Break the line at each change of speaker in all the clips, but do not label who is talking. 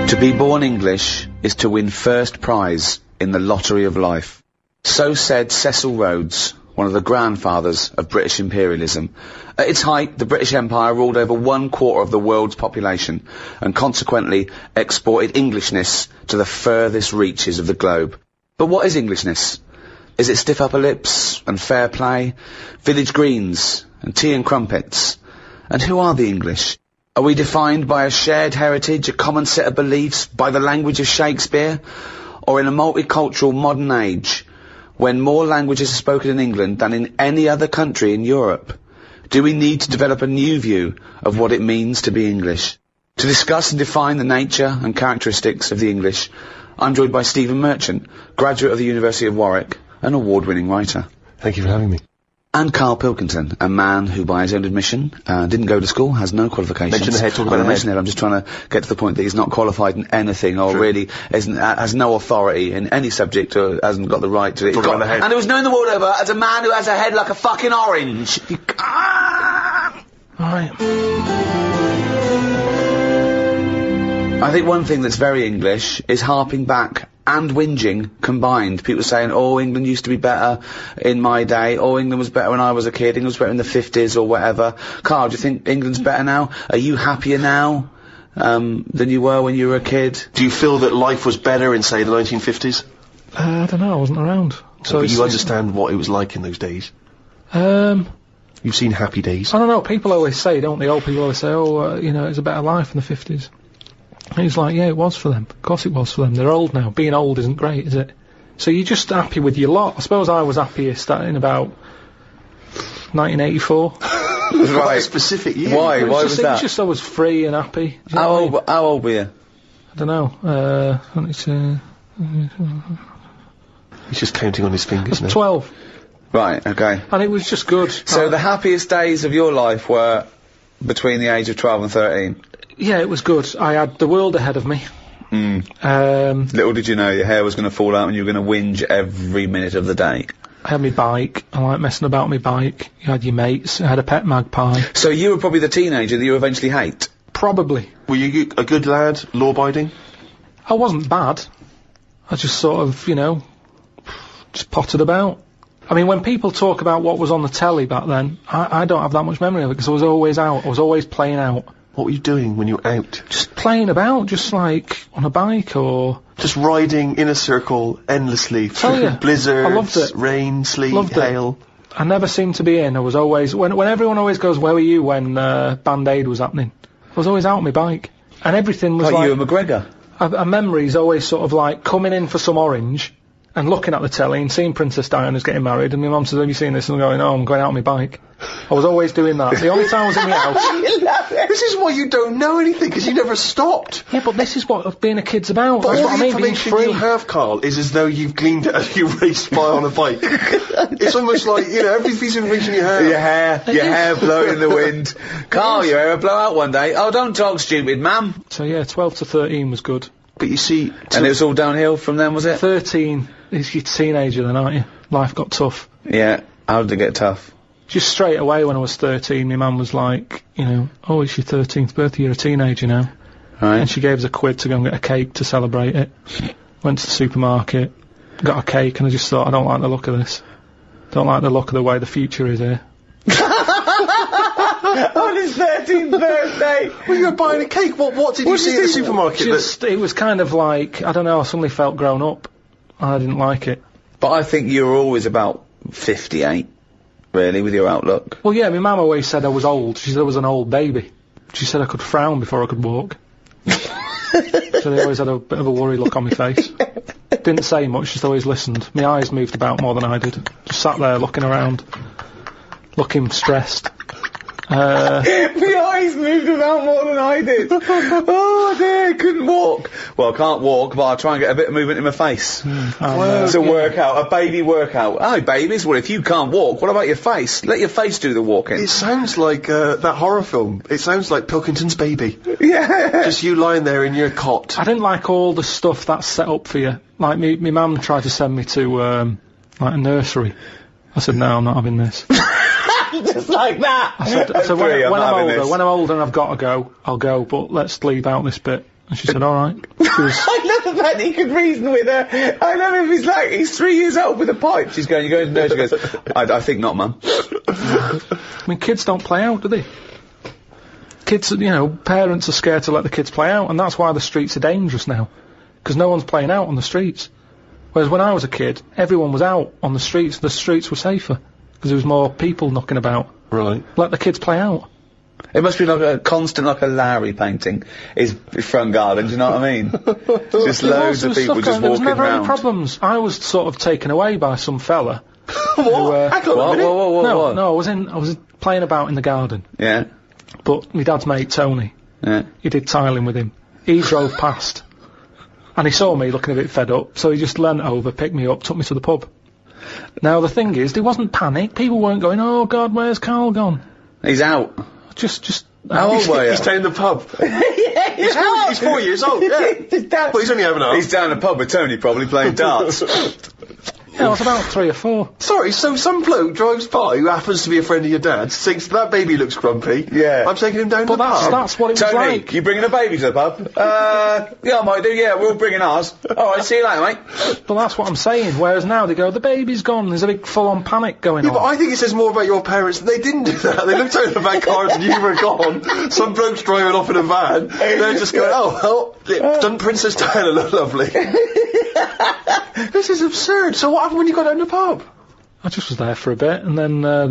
To be born English is to win first prize in the lottery of life. So said Cecil Rhodes, one of the grandfathers of British imperialism. At its height, the British Empire ruled over 1/4 of the world's population, and consequently exported Englishness to the furthest reaches of the globe. But what is Englishness? Is it stiff upper lips and fair play, village greens and tea and crumpets? And who are the English? Are we defined by a shared heritage, a common set of beliefs, by the language of Shakespeare? Or in a multicultural modern age, when more languages are spoken in England than in any other country in Europe, do we need to develop a new view of what it means to be English? To discuss and define the nature and characteristics of the English, I'm joined by Stephen Merchant, graduate of the University of Warwick, an award-winning writer.
Thank you for having me.
And Karl Pilkington, a man who, by his own admission, didn't go to school, has no qualifications.
Mention the head, talk about the head.
I'm just trying to get to the point that he's not qualified in anything, or really has no authority in any subject, or hasn't got the right to it. And it was known the world over as a man who has a head like a fucking orange.
Alright.
I think one thing that's very English is harping back and whinging combined. People saying, oh, England used to be better in my day, oh, England was better when I was a kid, England was better in the 50s or whatever. Karl, do you think England's better now? Are you happier now than you were when you were a kid?
Do you feel that life was better in, say, the 1950s?
I don't know, I wasn't around.
So but you understand what it was like in those days? You've seen happy days?
I don't know, people always say, don't they, old people always say, oh, you know, it was a better life in the 50s. And he's like, yeah, it was for them. Of course it was for them. They're old now. Being old isn't great, is it? So you're just happy with your lot. I suppose I was happiest in about 1984.
Quite a specific year.
Why? Why was that?
It was just I was free and happy.
How old were you?
I don't know.
He's just counting on his fingers now.
12.
Right, okay.
And it was just good.
So the happiest days of your life were between the age of 12 and 13?
Yeah, it was good. I had the world ahead of me.
Little did you know your hair was going to fall out and you were going to whinge every minute of the day.
I had my bike. I like messing about on my bike. You had your mates. I had a pet magpie.
So you were probably the teenager that you eventually hate?
Probably.
Were you a good lad, law-abiding?
I wasn't bad. I just sort of, you know, just potted about. I mean, when people talk about what was on the telly back then, I don't have that much memory of it, because I was always out. I was always playing out.
What were you doing when you were out?
Just playing about, just like on a bike or...
Just riding in a circle endlessly through blizzards,
I loved it.
Rain, sleet,
loved
hail.
I never seemed to be in. I was always... When everyone always goes, where were you when Band-Aid was happening? I was always out on my bike. And everything was like...
you and McGregor?
A memory's always sort of like coming in for some orange and looking at the telly and seeing Princess Diana's getting married, and my mum says, have you seen this? And I'm going, oh, I'm going out on my bike. I was always doing that. The only time I was in the house...
This is why you don't know anything, because you never stopped.
Yeah, but this is what being a kid's about.
But
that's
all
what
the
I mean, being
information
free.
you have, Karl, is as though you've gleaned it as you raced by on a bike. It's almost like, you know, every piece of information you have.
Your hair blowing in the wind. Karl, your hair will blow out one day. Oh, don't talk stupid, ma'am.
So yeah, 12 to 13 was good.
But you see...
And it was all downhill from then, was it?
13 is your teenager then, aren't you? Life got tough.
Yeah, how did it get tough?
Just straight away when I was 13, my mum was like, you know, oh, it's your 13th birthday, you're a teenager now.
Right.
And she gave us a quid to go and get a cake to celebrate it. Went to the supermarket, got a cake, and I just thought, I don't like the look of this. Don't like the look of the way the future is here.
On his 13th birthday!
Well, you were buying a cake. What did you see at the supermarket?
It was kind of like, I don't know, I suddenly felt grown up. I didn't like it.
But I think you were always about 58, really, with your outlook.
Well, yeah, my mum always said I was old. She said I was an old baby. She said I could frown before I could walk. So they always had a bit of a worry look on my face. Didn't say much, just always listened. My eyes moved about more than I did. Just sat there looking around, looking stressed.
My eyes moved about more than I did. Oh dear, I couldn't walk. Well, I can't walk, but I'll try and get a bit of movement in my face. It's a workout, a baby workout. Oh, babies, well, if you can't walk, what about your face? Let your face do the walking.
It sounds like that horror film. It sounds like Pilkington's Baby.
Yeah.
Just you lying there in your cot.
I didn't like all the stuff that's set up for you. Like, me mum tried to send me to, like, a nursery. I said, no, I'm not having this.
Just like that.
I said when I'm older and I've got to go, I'll go, but let's leave out this bit. And she said, all right. She was,
I love the fact that he could reason with her. I love him. He's 3 years old with a pipe. She's going, you're going to nurse. She goes, I think not, Mum.
I mean, kids don't play out, do they? Kids, parents are scared to let the kids play out, and that's why the streets are dangerous now. Because no one's playing out on the streets. Whereas when I was a kid, everyone was out on the streets were safer. Because there was more people knocking about.
Right.
Let the kids play out.
It must be like a constant, like a Lowry painting, his front garden, do you know what I mean? Just loads of people just
there was
walking
never
around.
any problems. I was sort of taken away by some fella.
What? Hang on a minute.
What?
No, I was playing about in the garden.
Yeah.
But my dad's mate, Tony,
Yeah.
he did tiling with him. He drove past. And he saw me looking a bit fed up, so he just leant over, picked me up, took me to the pub. Now, the thing is, there wasn't panic. People weren't going, oh, God, where's Karl gone?
He's out.
Just...
How old were you?
He's down in the pub.
Yeah,
He's 4 years old, yeah. Well, he's only having a...
He's down the pub with Tony, probably playing darts.
Yeah, I was about 3 or 4.
Sorry, so some bloke drives by who happens to be a friend of your dad's, thinks that baby looks grumpy.
Yeah.
I'm taking him down to
But
the pub.
that's what it was
Tony,
like.
you bringing the baby to the pub? Yeah, I might do, yeah, we're all bringing ours. Alright, see you later, mate.
But that's what I'm saying. Whereas now they go, the baby's gone. There's a big full-on panic going
Yeah,
on.
but I think it says more about your parents. They didn't do that. They looked out of the back car and you were gone. Some bloke's driving off in a van. They're just going, oh, well, doesn't Princess Diana look lovely? This is absurd. So what happened when you got down the pub?
I just was there for a bit, and then
For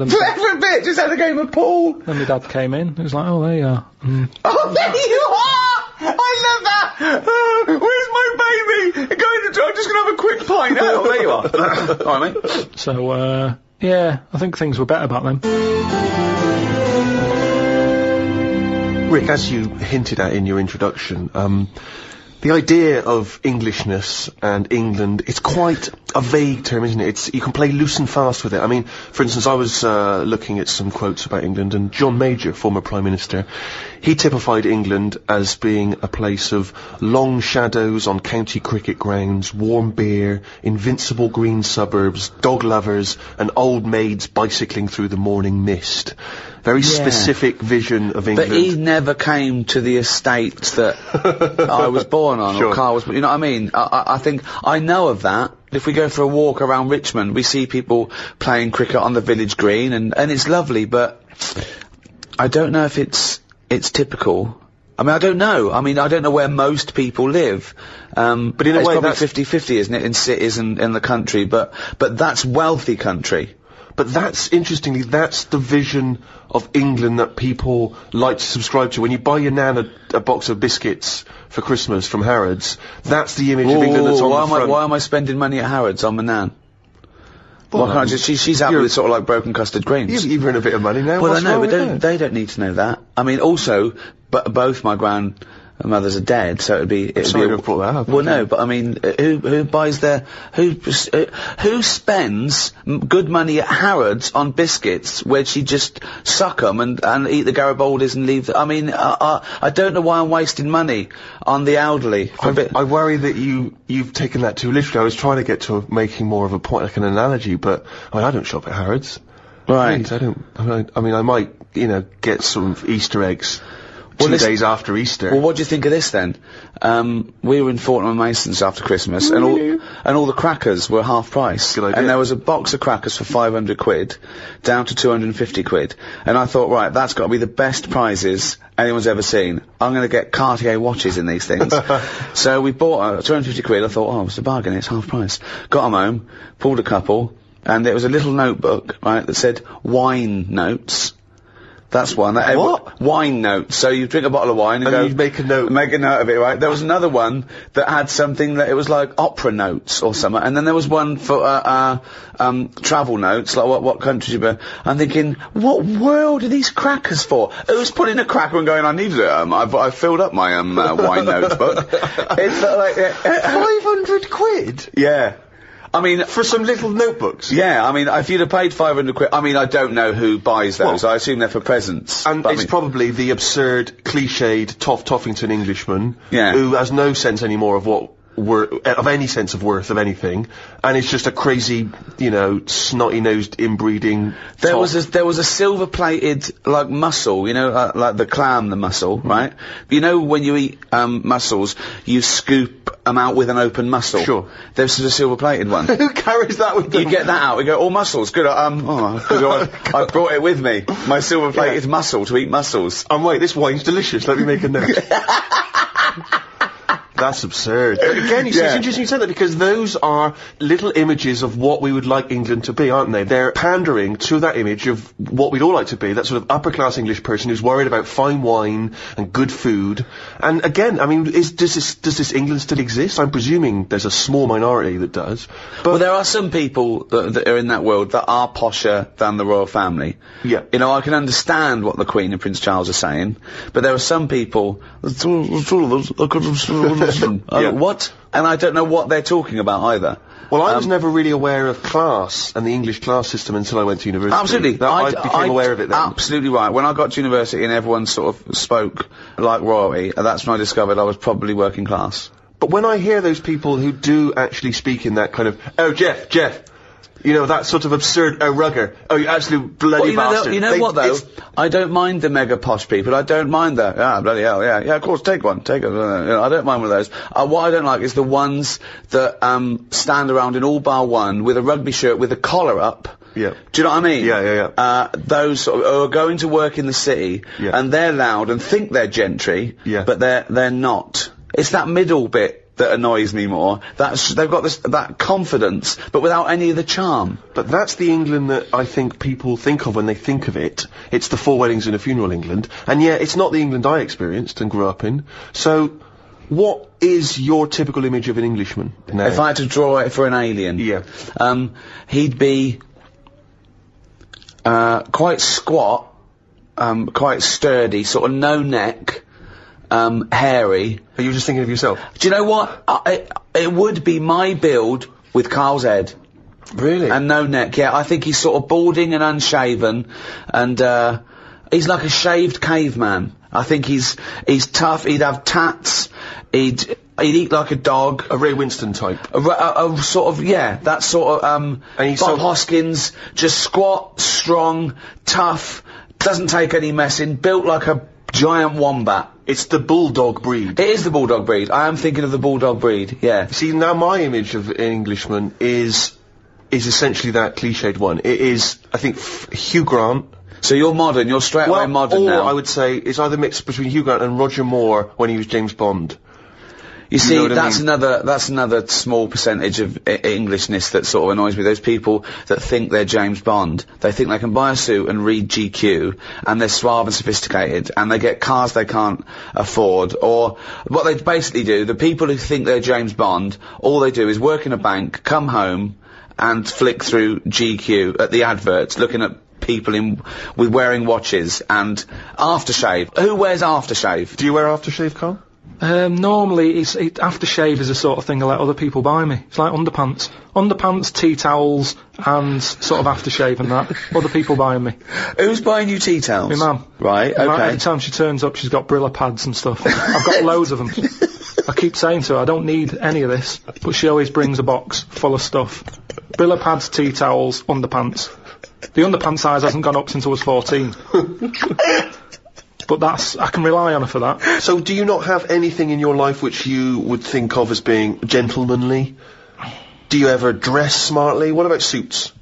a bit, just had a game of pool.
then my dad came in. He was like, oh, there you are.
Oh, there you are! I love that! Where's my baby? I'm just going to have a quick pint. Oh, there you are. Alright, mate.
So, yeah, I think things were better back then.
Rick, as you hinted at in your introduction, the idea of Englishness and England, it's quite a vague term, isn't it? You can play loose and fast with it. I mean, for instance, I was looking at some quotes about England, and John Major, former Prime Minister, he typified England as being a place of long shadows on county cricket grounds, warm beer, invincible green suburbs, dog lovers, and old maids bicycling through the morning mist. Very specific vision of England.
But he never came to the estate that I was born on,
Sure.
or Karl was, you know what I mean? I think, I know of that. If we go for a walk around Richmond, we see people playing cricket on the village green, and it's lovely, but I don't know if it's typical. I mean, I don't know. I mean, I don't know where most people live.
But in a
it's
way,
probably
that's
50-50, isn't it, in cities and in the country, but that's wealthy country.
But that's, interestingly, that's the vision of England that people like to subscribe to. When you buy your nan a box of biscuits for Christmas from Harrods, that's the image of England that's on the front.
Why am I spending money at Harrods on my nan? Why can't I just, she's happy with sort of like broken custard creams.
You've earned a bit of money now.
Well,
What's
I know,
wrong
but
with that?
they don't need to know that. I mean, also, both my grandmothers are dead, so it'd be.
Sorry to have brought that up.
Well, no, but I mean, who buys who spends good money at Harrods on biscuits where she just suck 'em and eat the Garibaldis and leave? I mean, I don't know why I'm wasting money on the elderly.
I worry that you've taken that too literally. I was trying to get to making more of a point, like an analogy, but I mean, I don't shop at Harrods.
Right.
Please, I don't. I mean, I might, get some Easter eggs. 2 days after Easter.
Well, what do you think of this then? We were in Fortnum & Mason's after Christmas, and all the crackers were half price.
Good idea.
And there was a box of crackers for 500 quid, down to 250 quid. And I thought, right, that's got to be the best prizes anyone's ever seen. I'm going to get Cartier watches in these things. So we bought 250 quid. I thought, oh, it's a bargain, it's half price. Got 'em home, pulled a couple, and there was a little notebook, right, that said wine notes. That's one.
What?
Wine notes. So you drink a bottle of wine and go...
you'd make a note.
Make a note of it, right? There was another one that had something that it was like opera notes or something. And then there was one for, travel notes, like what country you been. I'm thinking, what world are these crackers for? Who's putting a cracker and going, I needed it, I filled up my, wine notes book. It's like...
500 quid?
Yeah. I mean,
For some little notebooks?
yeah, I mean, if you'd have paid 500 quid, I mean, I don't know who buys those. I assume they're for presents.
And
but I
it's
mean-
probably the absurd, cliched Toffington Englishman
Yeah.
who has no sense anymore of what of any sense of worth of anything, and it's just a crazy, you know, snotty-nosed inbreeding.
There was a silver-plated, like, mussel, you know, like the clam, the mussel, right? You know, when you eat, mussels, you scoop them out with an open mussel.
Sure.
There's a silver-plated one.
Who carries that with them?
You get that out, you go, mussels, good, I brought it with me. My silver-plated mussel to eat mussels.
Wait, this wine's delicious, let me make a note. That's absurd. Again, you see, it's interesting you said that, because those are little images of what we would like England to be, aren't they? They're pandering to that image of what we'd all like to be, that sort of upper-class English person who's worried about fine wine and good food. And again, I mean, does this England still exist? I'm presuming there's a small minority that does. But
well, there are some people that are in that world that are posher than the royal family.
Yeah.
You know, I can understand what the Queen and Prince Charles are saying, but there are some people... What? And I don't know what they're talking about either.
Well, I was never really aware of class and the English class system until I went to university.
Absolutely.
I became aware of it then.
Absolutely right. When I got to university and everyone sort of spoke like royalty, that's when I discovered I was probably working class.
But when I hear those people who do actually speak in that kind of, oh, Jeff, you know, that sort of absurd, oh, rugger, oh, you absolute bloody bastard.
You know what, though? I don't mind the mega posh people. I don't mind that. Yeah, bloody hell, yeah, of course, take one. I don't mind one of those. What I don't like is the ones that, stand around in all bar one with a rugby shirt with a collar up.
Yeah.
Do you know what I mean?
Yeah.
Those sort of, who are going to work in the city, and they're loud and think they're gentry, but they're not. It's that middle bit that annoys me more. They've got that confidence, but without any of the charm.
But that's the England that I think people think of when they think of it. It's the 4 weddings and a funeral England, and yet it's not the England I experienced and grew up in. So, what is your typical image of an Englishman now?
If I had to draw it for an alien, he'd be quite squat, quite sturdy, sort of no neck. Hairy.
Are you just thinking of yourself?
Do you know what? It would be my build with Karl's head.
Really?
And no neck, yeah. I think he's sort of balding and unshaven, and, he's like a shaved caveman. I think he's tough, he'd have tats, he'd eat like a dog.
A Ray Winston type.
A sort of, yeah, that sort of,
and
Bob Hoskins, just squat, strong, tough, doesn't take any messing, built like a giant wombat.
It's the bulldog breed.
It is the bulldog breed. I am thinking of the bulldog breed, yeah.
See, now my image of an Englishman is essentially that cliched one. It is, I think, Hugh Grant.
So you're modern, you're straight away modern now.
I would say it's either mixed between Hugh Grant and Roger Moore when he was James Bond.
You see, that's another small percentage of Englishness that sort of annoys me. Those people that think they're James Bond. They think they can buy a suit and read GQ, and they're suave and sophisticated, and they get cars they can't afford, or what they basically do, the people who think they're James Bond, all they do is work in a bank, come home, and flick through GQ at the adverts, looking at people with wearing watches, and aftershave. Who wears aftershave?
Do you wear aftershave, Karl?
Normally, aftershave is the sort of thing I let other people buy me. It's like underpants. Underpants, tea towels, and sort of aftershave and that. Other people buying me.
Who's buying you tea towels?
My mum.
Right, okay.
Every time she turns up, she's got Brilla pads and stuff. I've got loads of them. I keep saying to her, I don't need any of this, but she always brings a box full of stuff. Brilla pads, tea towels, underpants. The underpants size hasn't gone up since I was 14. But I can rely on her for that.
So do you not have anything in your life which you would think of as being gentlemanly? Do you ever dress smartly? What about suits?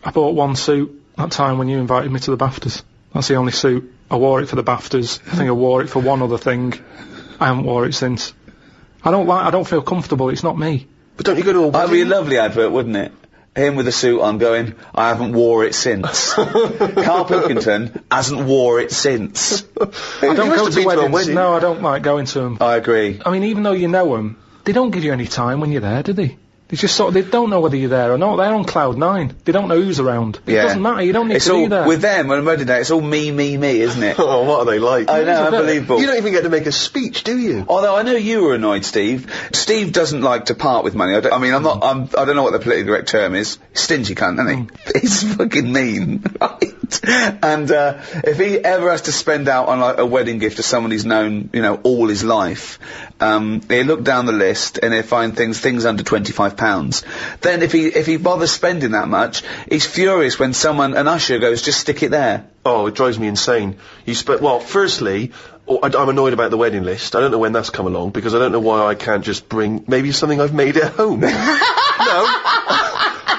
I bought one suit that time when you invited me to the BAFTAs. That's the only suit. I wore it for the BAFTAs. I think I wore it for one other thing. I haven't wore it since. I don't feel comfortable. It's not me.
But don't you go to a wedding?
That'd be a lovely advert, wouldn't it? Him with a suit on going, I haven't wore it since. Karl Pilkington hasn't wore it since.
I don't go to weddings. No, I don't like going to them.
I agree.
I mean, even though you know them, they don't give you any time when you're there, do they? They just sort of, they don't know whether you're there or not. They're on cloud 9. They don't know who's around. It doesn't matter. You don't need to be there.
With them, on a wedding day, it's all me, isn't it?
Oh, what are they like?
I know, unbelievable.
You don't even get to make a speech, do you?
Although I know you were annoyed, Steve. Steve doesn't like to part with money. I don't know what the politically correct term is. Stingy cunt, isn't he? He's fucking mean. And if he ever has to spend out on like a wedding gift to someone he's known, you know, all his life, he'll look down the list and he'll find things under £25. Then if he bothers spending that much, he's furious when an usher goes, just stick it there.
Oh, it drives me insane. Well, firstly, I'm annoyed about the wedding list. I don't know when that's come along, because I don't know why I can't just bring maybe something I've made at home. No.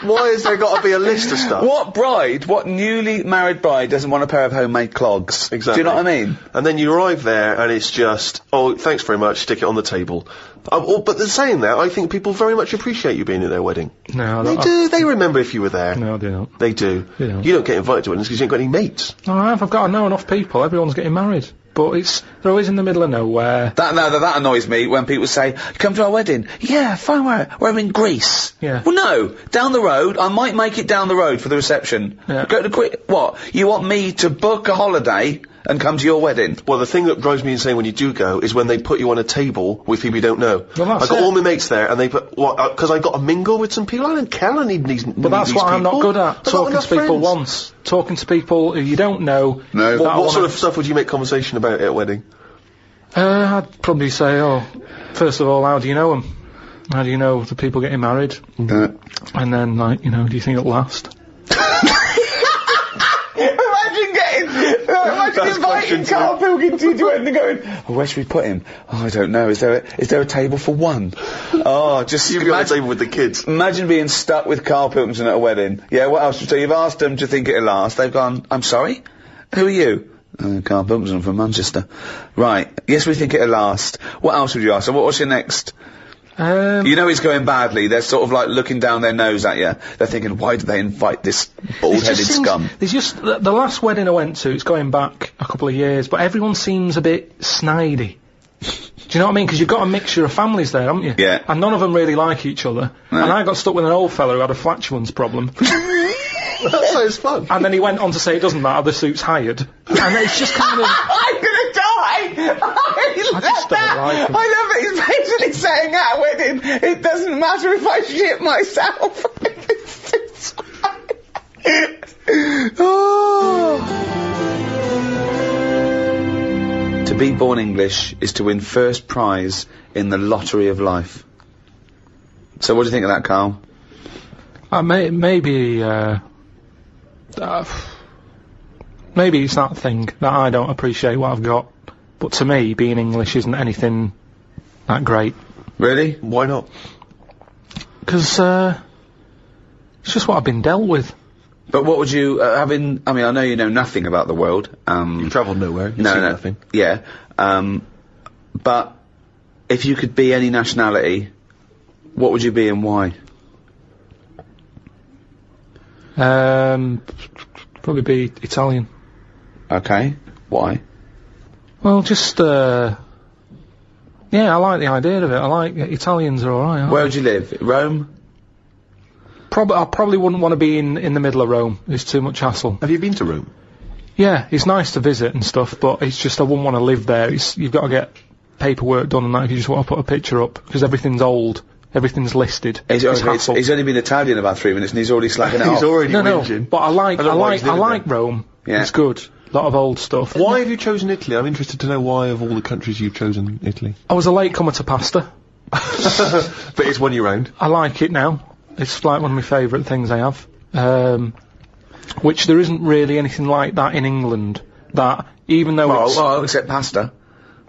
Why has there got to be a list of stuff?
What newly married bride doesn't want a pair of homemade clogs?
Exactly.
Do you know what I mean?
And then you arrive there and it's just, oh, thanks very much, stick it on the table. But saying that, I think people very much appreciate you being at their wedding.
No,
they do. They remember if you were there.
No, they don't.
They do.
They don't.
You don't get invited to weddings because you ain't got any mates.
No, I've got to know enough people. Everyone's getting married. But they're always in the middle of nowhere.
That annoys me when people say, come to our wedding. Yeah, fine, we're in Greece.
Yeah.
Well, no, down the road, I might make it down the road for the reception.
Yeah.
Go to what? You want me to book a holiday and come to your wedding?
Well, the thing that drives me insane when you do go is when they put you on a table with people you don't know.
Well,
I've got all my mates there, and they put, because I got to mingle with some people. I don't care, I need these.
But that's what I'm not good at, talking to people once. Talking to people who you don't know.
No.
What sort of stuff would you make conversation about at a wedding?
I'd probably say, first of all, how do you know them? How do you know the people getting married? And then, like, you know, do you think it'll last?
Imagine inviting Karl Pilkington to your wedding and going, where should we put him? Oh, I don't know. Is there a table for one? Oh, just
you've got a table with the kids.
Imagine being stuck with Karl Pilkington at a wedding. Yeah, what else? So you've asked them to think it'll last. They've gone, I'm sorry? Who are you? Karl Pilkington from Manchester. Right. Yes, we think it'll last. What else would you ask? So what's your next? You know it's going badly. They're sort of like looking down their nose at you. They're thinking, why did they invite this bald-headed scum?
There's just the last wedding I went to. It's going back a couple of years, but everyone seems a bit snidey. Do you know what I mean? Because you've got a mixture of families there, haven't you?
Yeah.
And none of them really like each other.
No.
And I got stuck with an old fella who had a flatulence problem.
That sounds fun.
And then he went on to say it doesn't matter, the suit's hired. And it's just kind of...
I'm gonna die! I love it. He's basically saying at a wedding, it doesn't matter if I shit myself. To be born English is to win first prize in the lottery of life. So what do you think of that, Karl?
Maybe it's that thing that I don't appreciate what I've got. But to me, being English isn't anything that great.
Really?
Why not?
Because, it's just what I've been dealt with.
But what would you, I mean, I know you know nothing about the world.
You've travelled nowhere. You've seen nothing.
Yeah. But if you could be any nationality, what would you be and why?
Probably be Italian.
Okay. Why?
Well, just, yeah, I like the idea of it. I like Italians are alright.
Where would you live? Rome?
I probably wouldn't want to be in the middle of Rome. It's too much hassle.
Have you been to Rome?
Yeah, it's nice to visit and stuff, but it's just I wouldn't want to live there. You've got to get paperwork done and that if you just want to put a picture up, because everything's old. Everything's listed.
He's only been Italian about 3 minutes and he's already slagging it off.
He's already
No,
whinging.
but I like Rome.
Yeah.
It's good. A lot of old stuff.
Why have you chosen Italy? I'm interested to know why of all the countries you've chosen Italy.
I was a late comer to pasta.
But it's won you round.
I like it now. It's like one of my favourite things I have. Which there isn't really anything like that in England. That, even though it's...
Well, except pasta.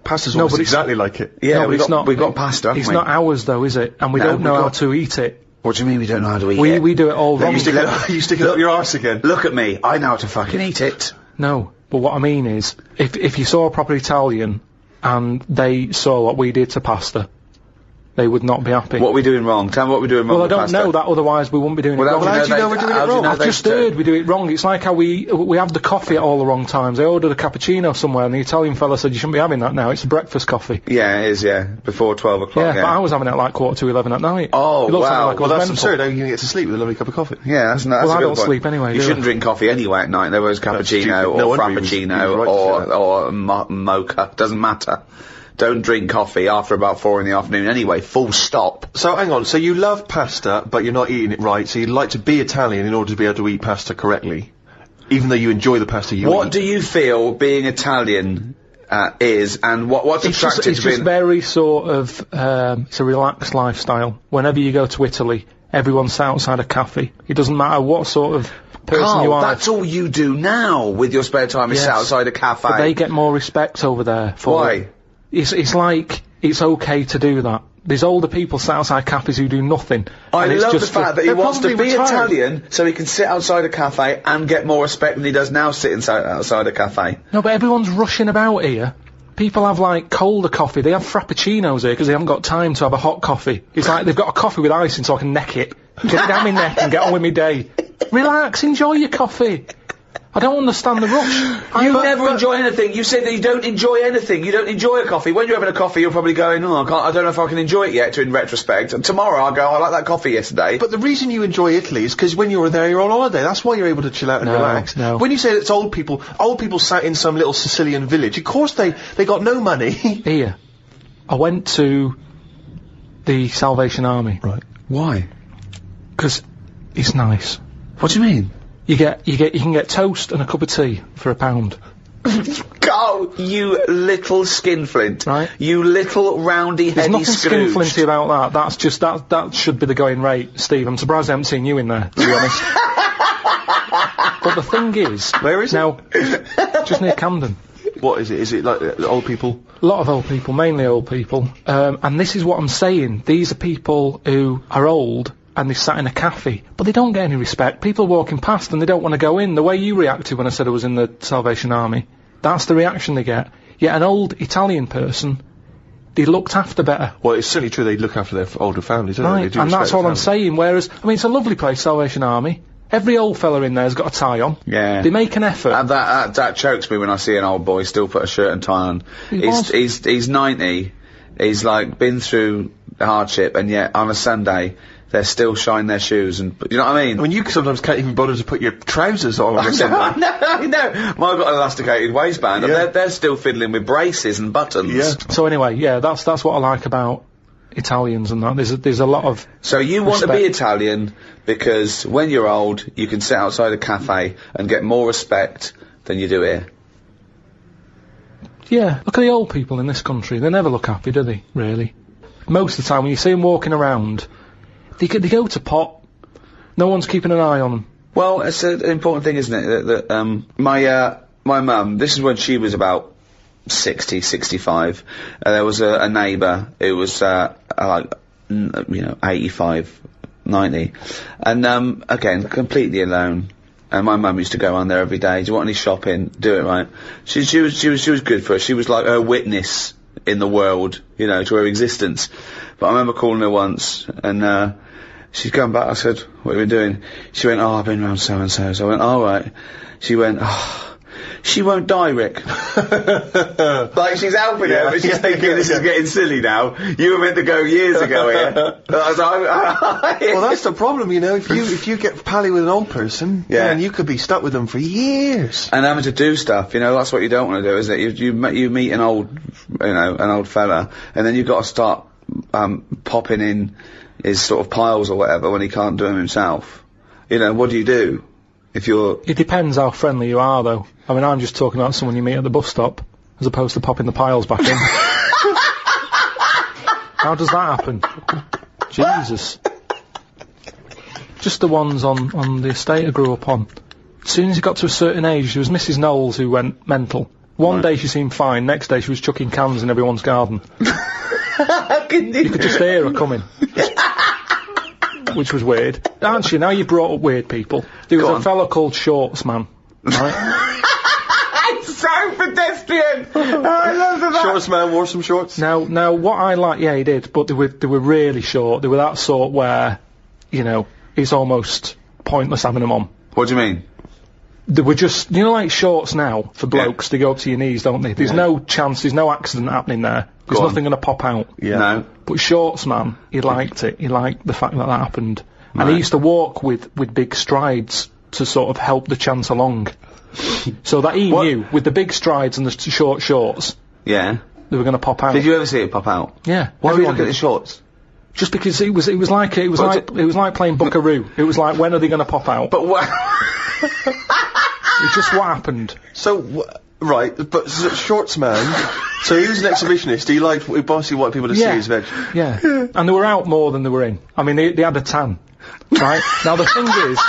Pasta's almost exactly like it.
Yeah,
no,
we've got pasta, haven't we?
It's not ours though, is it? And we don't know how to eat it.
What do you mean we don't know how to eat it?
We do it all wrong.
You stick it up your arse again.
Look at me, I know how to fucking eat it.
No, but what I mean is, if you saw a proper Italian, and they saw what we did to pasta, they would not be happy.
What are we doing wrong? Tell me what we're doing wrong
Well, I
with
don't
pasta.
know that, otherwise we wouldn't be doing it wrong.
How do you know we're doing it wrong?
I've just heard we do it wrong. It's like how we have the coffee at all the wrong times. I ordered a cappuccino somewhere and the Italian fella said you shouldn't be having that now, it's a breakfast coffee.
Yeah, it is, yeah. Before 12 o'clock,
Yeah, but I was having it at like 11:15 at night.
Oh,
It looks
wow.
like I
Well,
was
that's
mental.
absurd. How are you going to get to sleep with a lovely cup of coffee?
Yeah, that's a
Well, I
good
don't
point.
sleep anyway,
You
do
shouldn't
I?
drink coffee anyway at night. There was cappuccino
stupid.
or
No wonder he was
frappuccino
right to say
or mocha. Doesn't matter. Don't drink coffee after about 4 in the afternoon anyway, full stop.
So, hang on. So you love pasta, but you're not eating it right, so you'd like to be Italian in order to be able to eat pasta correctly. even though you enjoy the pasta you eat.
What do you feel being Italian is, and what's attractive
It's
to
just
being...
very sort of, it's a relaxed lifestyle. Whenever you go to Italy, everyone's sat outside a cafe. It doesn't matter what sort of person
Karl,
you are.
that's all you do now with your spare time is
Yes.
sit outside a cafe.
But they get more respect over there for
Why?
it. It's like, it's okay to do that. There's older people sat outside cafes who do nothing.
I
and it's
love the
just
fact that he
they're
wants to
probably
be
retired.
Italian so he can sit outside a cafe and get more respect than he does now sitting outside a cafe.
No, but everyone's rushing about here. People have, like, colder coffee. They have frappuccinos here because they haven't got time to have a hot coffee. It's like they've got a coffee with ice in so I can neck it. Get it down my neck and get on with my day. Relax, enjoy your coffee. I don't understand the rush.
You never enjoy anything. You say that you don't enjoy anything. You don't enjoy a coffee. When you're having a coffee, you're probably going, oh, I don't know if I can enjoy it yet, in retrospect. And tomorrow I'll go, I like that coffee yesterday.
But the reason you enjoy Italy is because when you were there, you're on holiday. That's why you're able to chill out and relax.
No.
When you say it's old people sat in some little Sicilian village. Of course they got no money.
Here, I went to the Salvation Army.
Right.
Why?
Because it's nice.
What do you mean?
You can get toast and a cup of tea for £1.
Go, you little skinflint.
Right.
You little roundy
There's
heady
nothing
Scrooge.
skinflinty about that. That's just, that should be the going rate, Steve. I'm surprised I haven't seen you in there, to be honest. But the thing is...
Where is it?
now, just near Camden.
What is it? Is it like old people?
A lot of old people, mainly old people. And this is what I'm saying. These are people who are old and they sat in a cafe, but they don't get any respect. People are walking past and they don't want to go in. The way you reacted when I said I was in the Salvation Army, that's the reaction they get. Yet an old Italian person, they looked after better.
Well, it's certainly true they look after their older families, don't they?
Right,
They do
and
respect
that's
their
what I'm
families.
saying. Whereas, I mean, it's a lovely place, Salvation Army. Every old fella in there's got a tie on.
Yeah.
They make an effort.
And that chokes me when I see an old boy still put a shirt and tie on. He's 90. He's like been through hardship, and yet on a Sunday they're still shining their shoes, and you know what I mean?
I mean, you sometimes can't even bother to put your trousers on a Sunday.
No. Mine got an elasticated waistband,
Yeah.
and they're still fiddling with braces and buttons.
Yeah.
So anyway, yeah, that's what I like about Italians and that. There's a lot of...
So you want to
respect.
be Italian because when you're old, you can sit outside a cafe and get more respect than you do here.
Yeah, look at the old people in this country. They never look happy, do they, really? Most of the time, when you see them walking around, they go to pot. No one's keeping an eye on them.
Well, it's an important thing, isn't it? That my mum, this is when she was about 60, 65. There was a neighbour who was, 85, 90. And, again, completely alone. And my mum used to go on there every day. Do you want any shopping? Do it, right? She was good for her. She was like her witness in the world, to her existence. But I remember calling her once, and, she's come back. I said, what have you been doing? She went, I've been round so-and-so. So I went, all right. She went, she won't die, Rick. Like she's helping her, but she's thinking this is getting silly now. You were meant to go years ago here.
Well, that's the problem, if you get pally with an old person,
Yeah.
then you could be stuck with them for years.
And having to do stuff, that's what you don't want to do, isn't it? You meet an old fella, and then you've got to start, popping in his sort of piles or whatever when he can't do them himself. What do you do? If you're...
It depends how friendly you are, though. I mean, I'm just talking about someone you meet at the bus stop, as opposed to popping the piles back in. How does that happen? Jesus. Just the ones on the estate I grew up on. As soon as he got to a certain age, there was Mrs. Knowles who went mental. One day she seemed fine, next day she was chucking cans in everyone's garden. You could just hear her coming. Which was weird. Aren't you? Now you brought up weird people. There was a fella called Shorts Man. Right?
It's so pedestrian! I love that!
Shorts man wore some shorts.
Now what I like, yeah, he did, but they were really short. They were that sort where, it's almost pointless having them on.
What do you mean?
They were just, like shorts now, for blokes, they go up to your knees, don't they? There's no chance, there's no accident happening there. There's
Go on.
nothing going to pop out.
Yeah.
No.
But Shorts Man, he liked it. He liked the fact that happened. And he used to walk with big strides to sort of help the chance along. So that he knew, with the big strides and the short shorts,
Yeah.
they were going to pop out.
Did you ever see it pop out?
Yeah.
Why were you
everyone
looking at
did.
the shorts?
Just because it was like playing Buckaroo. It was like, when are they going to pop out?
But what?
It's just what happened.
So, right, but Shorts Man, so he was an exhibitionist, he basically wanted people to see his veg.
Yeah. And they were out more than they were in. I mean, they had a tan. Right? Now the thing is,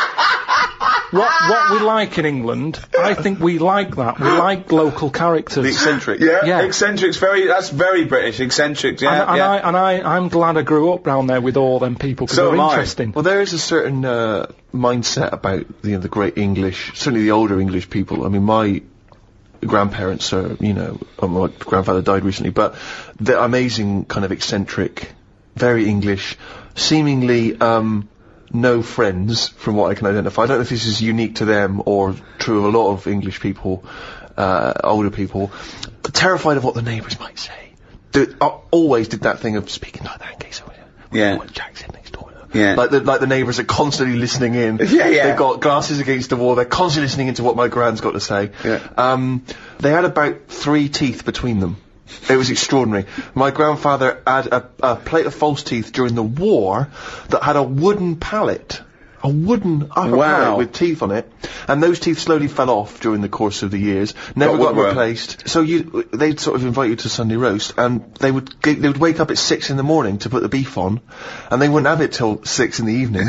what we like in England, I think we like that. We like local characters.
The eccentric.
Yeah. Eccentric's that's very British, eccentrics,
I'm glad I grew up round there with all them people, because they're interesting.
Well, there is a certain, mindset about, the great English, certainly the older English people. I mean, my grandparents are, my grandfather died recently, but they're amazing kind of eccentric, very English, seemingly, no friends, from what I can identify. I don't know if this is unique to them or true of a lot of English people, older people. Terrified of what the neighbours might say. Always did that thing of speaking like that in case Jack's in next door.
Yeah.
Like the neighbours are constantly listening in. They've got glasses against the wall. They're constantly listening into what my gran's got to say.
Yeah.
They had about 3 teeth between them. It was extraordinary. My grandfather had a plate of false teeth during the war that had a wooden pallet. A wooden upper pallet with teeth on it. And those teeth slowly fell off during the course of the years. Never got replaced. So they'd sort of invite you to Sunday roast, and they would wake up at 6 in the morning to put the beef on, and they wouldn't have it till 6 in the evening.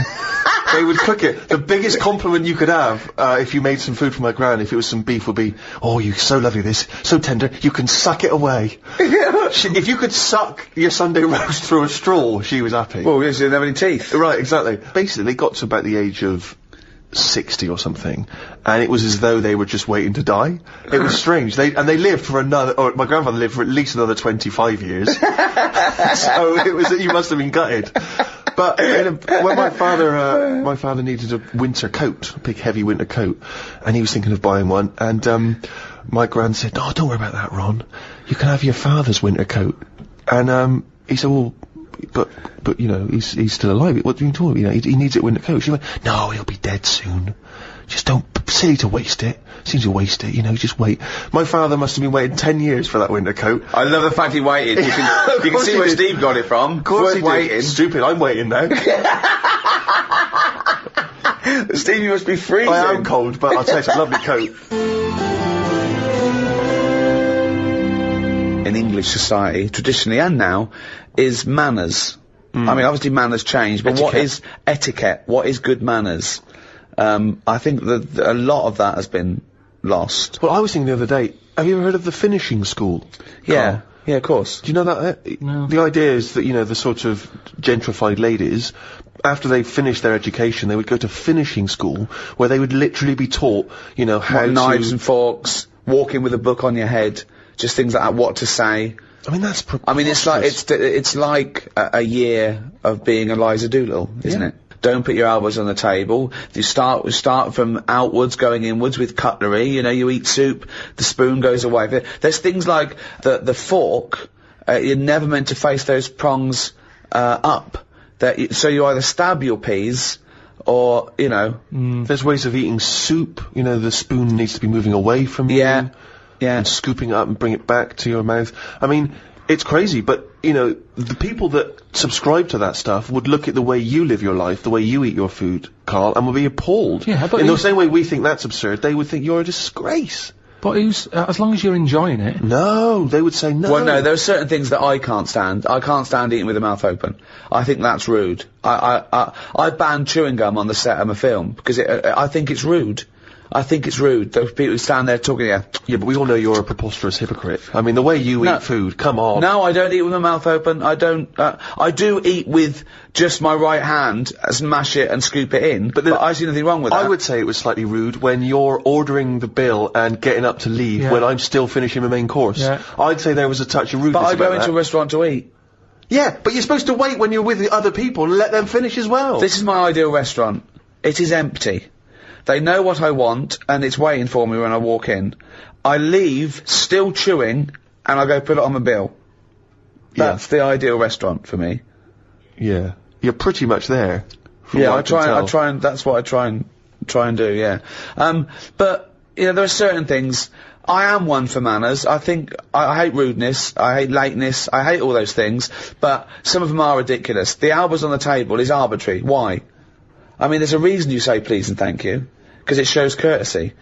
They would cook it. The biggest compliment you could have, if you made some food for my gran, if it was some beef, would be, "Oh, you're so lovely this, so tender, you can suck it away." If you could suck your Sunday roast through a straw, she was happy.
Well, she didn't have any teeth.
Right, exactly. Basically, they got to about the age of 60 or something, and it was as though they were just waiting to die. It was strange. They lived for my grandfather lived for at least another 25 years. So you must have been gutted. But when my father needed a winter coat, a big heavy winter coat, and he was thinking of buying one, and my gran said, "Oh, don't worry about that, Ron. You can have your father's winter coat." And he said, "Well, but he's still alive. What do you talk about? He needs it winter coat." She went, "No, he'll be dead soon. Just don't, silly to waste it. Seems to waste it, just wait." My father must have been waiting 10 years for that winter coat.
I love the fact he waited. You can see where Steve got it from.
Of course he did. Stupid, I'm waiting now.
Steve, you must be freezing.
I am cold, but I'll tell you, it's a lovely coat.
In English society, traditionally and now, is manners. I mean, obviously manners change, but what is etiquette? What is good manners? I think that a lot of that has been lost.
Well, I was thinking the other day, have you ever heard of the finishing school?
Yeah, yeah, of course.
Do you know that?
No.
The idea is that, the sort of gentrified ladies, after they finished their education, they would go to finishing school, where they would literally be taught, how
knives and forks, walking with a book on your head, just things like that, what to say.
I mean, that's preposterous.
I mean, it's like a year of being Eliza Doolittle, isn't it? Don't put your elbows on the table. You start from outwards, going inwards with cutlery. You eat soup, the spoon goes away. There's things like the fork. You're never meant to face those prongs up. So you either stab your peas, or
There's ways of eating soup. The spoon needs to be moving away from you.
Yeah.
And scooping it up and bring it back to your mouth. I mean, it's crazy, but, the people that subscribe to that stuff would look at the way you live your life, the way you eat your food, Karl, and would be appalled.
Yeah, but
in the same way we think that's absurd, they would think you're a disgrace.
But as long as you're enjoying it.
No, they would say no.
Well, no, there are certain things that I can't stand. I can't stand eating with the mouth open. I think that's rude. I banned chewing gum on the set of a film, because I think it's rude. I think it's rude. Those people who stand there talking, Yeah,
but we all know you're a preposterous hypocrite. I mean, the way you eat food, come on.
No, I don't eat with my mouth open. I don't, I do eat with just my right hand, smash it and scoop it in, but I see nothing wrong with that.
I would say it was slightly rude when you're ordering the bill and getting up to leave when I'm still finishing my main course.
Yeah.
I'd say there was a touch of rudeness
But I go
about
into a restaurant to eat.
Yeah, but you're supposed to wait when you're with the other people and let them finish as well.
This is my ideal restaurant. It is empty. They know what I want, and it's waiting for me when I walk in. I leave, still chewing, and I go put it on my bill. That's the ideal restaurant for me.
Yeah. You're pretty much there.
Yeah, I try and, that's what I try and do, yeah. But, there are certain things, I am one for manners. I think, I hate rudeness, I hate lateness, I hate all those things, but some of them are ridiculous. The elbows on the table is arbitrary. Why? I mean, there's a reason you say please and thank you, because it shows courtesy.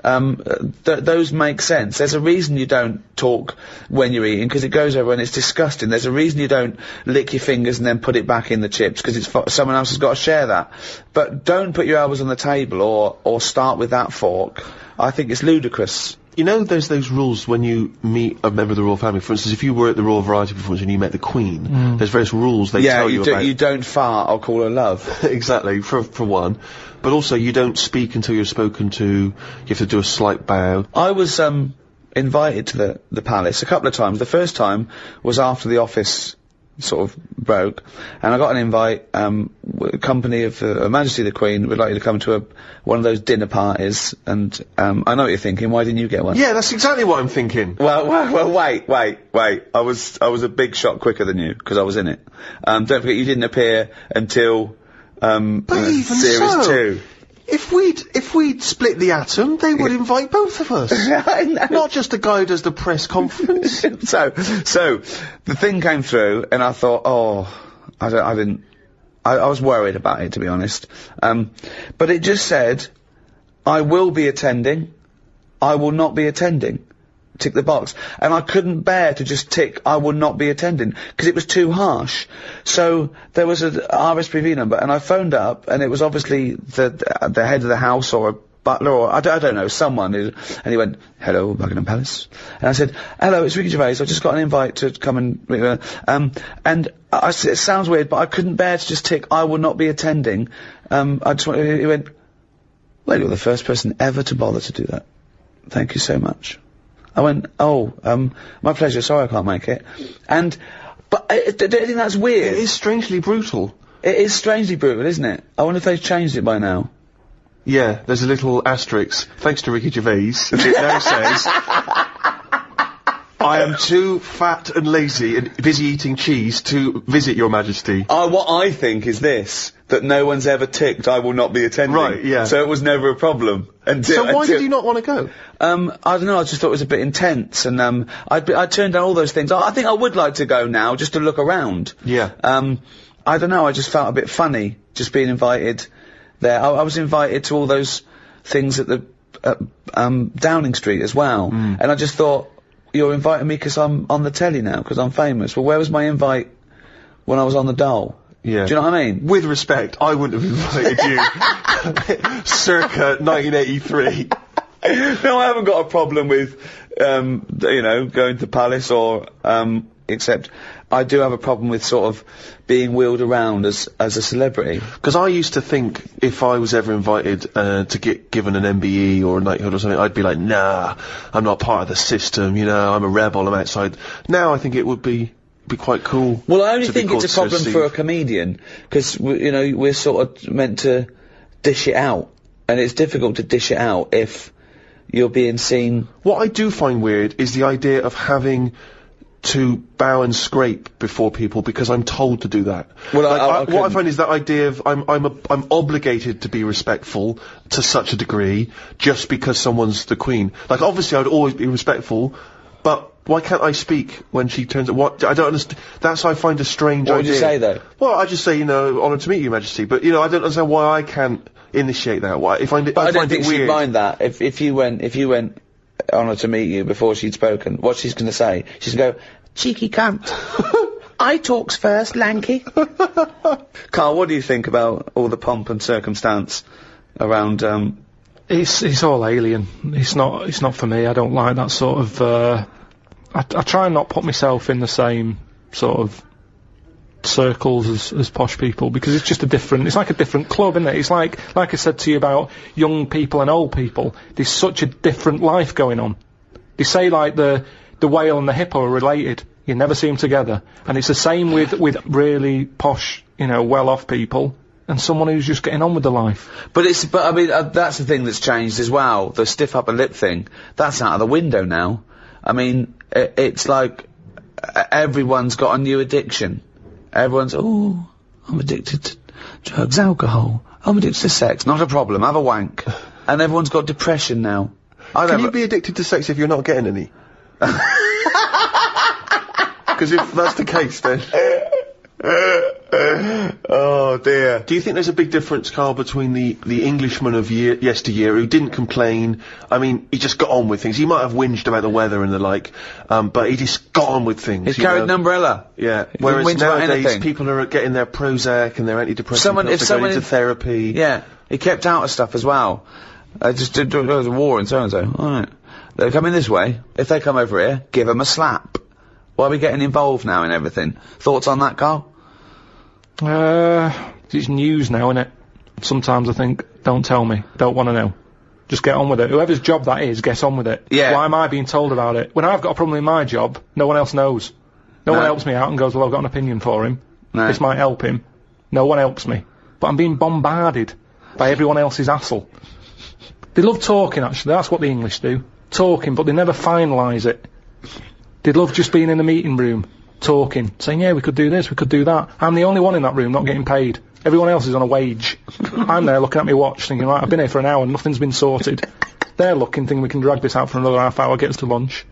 those make sense. There's a reason you don't talk when you're eating, because it goes over and it's disgusting. There's a reason you don't lick your fingers and then put it back in the chips, because someone else has got to share that. But don't put your elbows on the table or start with that fork. I think it's ludicrous.
You know, there's those rules when you meet a member of the royal family. For instance, if you were at the Royal Variety Performance and you met the Queen, there's various rules they tell you about.
You don't fart, I'll call her love.
Exactly, for one. But also, you don't speak until you're spoken to. You have to do a slight bow.
I was, invited to the palace a couple of times. The first time was after the office sort of broke, and I got an invite, company of Her Majesty the Queen would like you to come to one of those dinner parties, and I know what you're thinking, why didn't you get one?
Yeah, that's exactly what I'm thinking.
Well, wait, I was a big shot quicker than you, because I was in it. Don't forget, you didn't appear until, series 2.
If we'd split the atom, they would invite both of us.
I know.
Not just the guy who does the press conference.
So, the thing came through, and I thought, I was worried about it, to be honest. But it just said, I will be attending, I will not be attending. Tick the box. And I couldn't bear to just tick, I will not be attending, because it was too harsh. So, there was a RSPV number, and I phoned up, and it was obviously the head of the house, or a butler, or I don't know, someone, and he went, hello, Buckingham Palace. And I said, hello, it's Ricky Gervais, I just got an invite to come and it sounds weird, but I couldn't bear to just tick, I will not be attending. He went, well, you're the first person ever to bother to do that. Thank you so much. I went, my pleasure, sorry I can't make it. But do you think that's weird?
It is strangely brutal.
It is strangely brutal, isn't it? I wonder if they've changed it by now.
Yeah, there's a little asterisk. Thanks to Ricky Gervais, it now says, I am too fat and lazy and busy eating cheese to visit your majesty.
What I think is this, that no one's ever ticked, I will not be attending.
Right, yeah.
So it was never a problem.
So why did you not want to go?
I don't know, I just thought it was a bit intense, and I turned down all those things. I think I would like to go now, just to look around.
Yeah.
I don't know, I just felt a bit funny, just being invited there. I was invited to all those things at the, Downing Street as well, and I just thought, you're inviting me because I'm on the telly now, because I'm famous. Well, where was my invite when I was on the dole?
Yeah.
Do you know what I mean?
With respect, I wouldn't have invited you circa 1983.
No, I haven't got a problem with, going to the palace or, except I do have a problem with sort of being wheeled around as a celebrity.
Because I used to think if I was ever invited to get given an MBE or a knighthood or something, I'd be like, nah, I'm not part of the system, I'm a rebel, I'm outside. Now I think it would be quite cool.
Well, I only think it's a problem for a comedian, because, we're sort of meant to dish it out, and it's difficult to dish it out if you're being seen. What
I do find weird is the idea of having to bow and scrape before people because I'm told to do that. Well, what I find is that idea of I'm obligated to be respectful to such a degree just because someone's the Queen. Like, obviously I'd always be respectful, but why can't I speak when she turns up? I don't understand. That's I find a strange idea.
What would you say though?
Well, I just say, honoured to meet you, Majesty. But I don't understand why I can't initiate that. Why? I find it weird.
I don't think she'd mind that. If you went, honoured to meet you before she'd spoken, what she's going to say? She's going to go, cheeky cunt. I talks first, lanky. Karl, what do you think about all the pomp and circumstance around?
It's all alien. It's not for me. I don't like that sort of. I try and not put myself in the same sort of circles as posh people, because it's just it's like a different club, isn't it? It's like I said to you about young people and old people. There's such a different life going on. They say like the whale and the hippo are related. You never see them together. And it's the same with really posh, well-off people and someone who's just getting on with their life.
But I mean, that's the thing that's changed as well. The stiff upper lip thing, that's out of the window now. I mean, it's like everyone's got a new addiction. Everyone's, I'm addicted to drugs, alcohol. I'm addicted to sex. Not a problem, have a wank. And everyone's got depression now.
Can you be addicted to sex if you're not getting any? Because if that's the case, then...
Oh Oh dear.
Do you think there's a big difference, Karl, between the Englishman of yesteryear who didn't complain? I mean, he just got on with things. He might have whinged about the weather and the like, but he just got on with things.
He carried an umbrella.
Yeah.
He
Whereas
didn't whinge about
nowadays,
anything.
people are getting their Prozac and their antidepressant pills, they're going into therapy.
Yeah, he kept out of stuff as well. Just there was a war and so and so. Alright. They're coming this way. If they come over here, give them a slap. Why are we getting involved now in everything? Thoughts on that, Karl?
It's news now, innit? Sometimes I think, don't tell me, don't want to know. Just get on with it. Whoever's job that is, get on with it.
Yeah.
Why am I being told about it? When I've got a problem in my job, no one else knows. No one helps me out and goes, well, I've got an opinion for him.
No.
This might help him. No one helps me. But I'm being bombarded by everyone else's hassle. They love talking, actually. That's what the English do. Talking, but they never finalise it. They love just being in a meeting room, talking, saying, yeah, we could do this, we could do that. I'm the only one in that room not getting paid. Everyone else is on a wage. I'm there looking at my watch, thinking, right, I've been here for an hour and nothing's been sorted. They're looking, thinking we can drag this out for another half hour, get us to lunch.